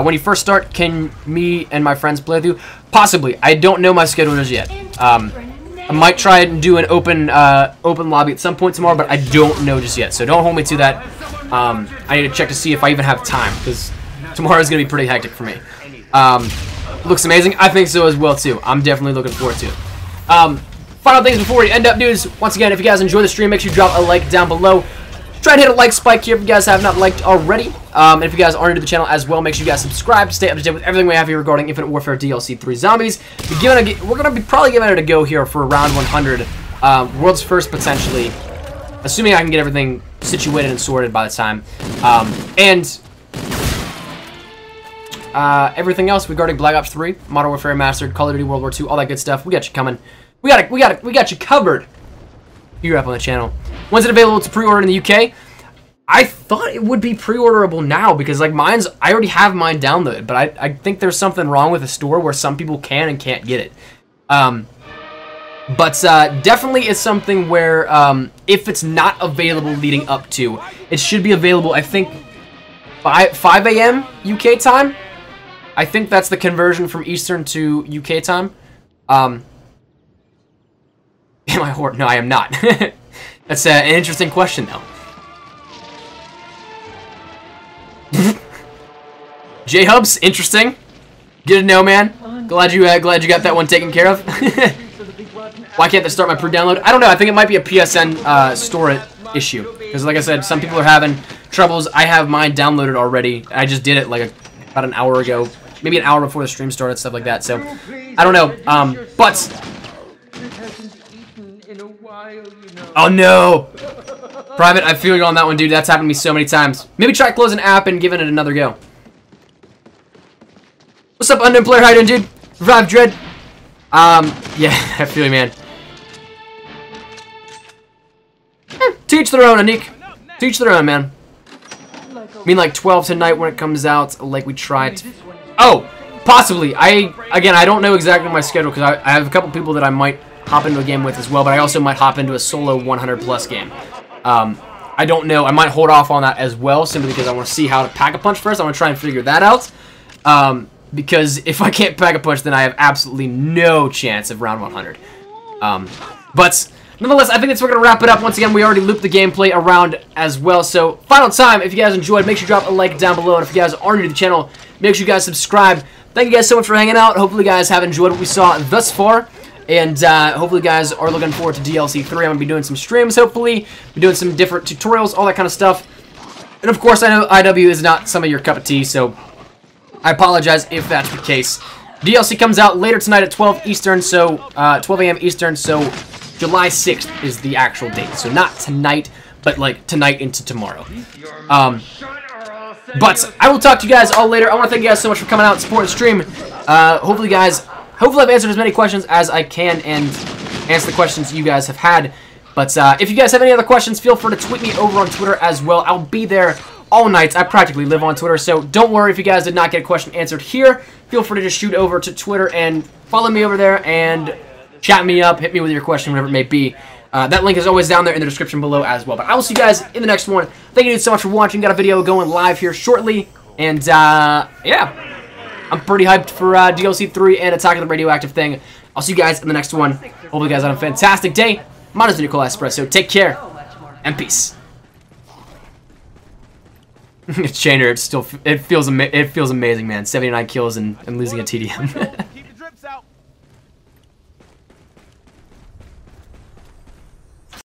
When you first start, can me and my friends play with you? Possibly. I don't know my schedule just yet. I might try and do an open lobby at some point tomorrow, but I don't know just yet. So don't hold me to that. I need to check to see if I even have time, because tomorrow is going to be pretty hectic for me. Looks amazing. I think so as well, too. I'm definitely looking forward to it. Final things before we end up, dudes. Once again, if you guys enjoy the stream, make sure you drop a like down below. Try and hit a like spike here if you guys have not liked already. And if you guys are new to the channel as well, make sure you guys subscribe to stay up to date with everything we have here regarding Infinite Warfare DLC 3 Zombies. We're going to be probably giving it a go here for round 100. World's first, potentially. Assuming I can get everything situated and sorted by the time. Everything else regarding Black Ops 3, Modern Warfare Mastered, Call of Duty World War II, all that good stuff. We got you coming. We got you covered here up on the channel. When's it available to pre-order in the UK? I thought it would be pre-orderable now because, like, I already have mine downloaded, but I think there's something wrong with the store where some people can and can't get it. But definitely it's something where if it's not available leading up to, it should be available, I think, 5 a.m. UK time. I think that's the conversion from Eastern to UK time. Am I horrible? No, I am not. That's an interesting question, though. J-Hubs, interesting. Good to know, man. Glad you got that one taken care of. Why can't they start my pre-download? I don't know. I think it might be a PSN store issue. Because, like I said, some people are having troubles. I have mine downloaded already. I just did it like about an hour ago. Maybe an hour before the stream started, stuff like that. So, I don't know. But... Oh, no! Private, I feel you on that one, dude. That's happened to me so many times. Maybe try closing an app and giving it another go. What's up, unknown player? How you doing, dude? Revive Dread. Yeah, I feel you, man. Teach their own, Anik. Teach their own, man. I mean, like 12 tonight when it comes out, like we tried. Oh, possibly. Again, I don't know exactly my schedule because I have a couple people that I might hop into a game with as well, but I also might hop into a solo 100+ game. I don't know. I might hold off on that as well, simply because I want to see how to Pack-a-Punch first. I want to try and figure that out. Because if I can't Pack-a-Punch, then I have absolutely no chance of round 100. But nonetheless, I think that's where we're going to wrap it up. Once again, we already looped the gameplay around as well. So, final time, if you guys enjoyed, make sure you drop a like down below. And if you guys are new to the channel, make sure you guys subscribe. Thank you guys so much for hanging out. Hopefully you guys have enjoyed what we saw thus far. And hopefully you guys are looking forward to DLC 3. I'm going to be doing some streams, hopefully. Be doing some different tutorials, all that kind of stuff. And of course, I know IW is not some of your cup of tea, so I apologize if that's the case. DLC comes out later tonight at 12 Eastern, so 12 a.m. Eastern, so July 6th is the actual date. So not tonight, but like tonight into tomorrow. But I will talk to you guys all later. I want to thank you guys so much for coming out and supporting the stream. Hopefully I've answered as many questions as I can and answer the questions you guys have had. But if you guys have any other questions, feel free to tweet me over on Twitter as well. I'll be there all night. I practically live on Twitter, so don't worry if you guys did not get a question answered here. Feel free to just shoot over to Twitter and follow me over there and chat me up, hit me with your question, whatever it may be. That link is always down there in the description below as well. But I will see you guys in the next one. Thank you so much for watching. Got a video going live here shortly. And, yeah. I'm pretty hyped for DLC 3 and Attack of the Radioactive thing. I'll see you guys in the next one. Hope you guys have a fantastic day. My name is Nicola Espresso. Take care and peace. Chainer, it feels amazing, man. 79 kills and losing a TDM.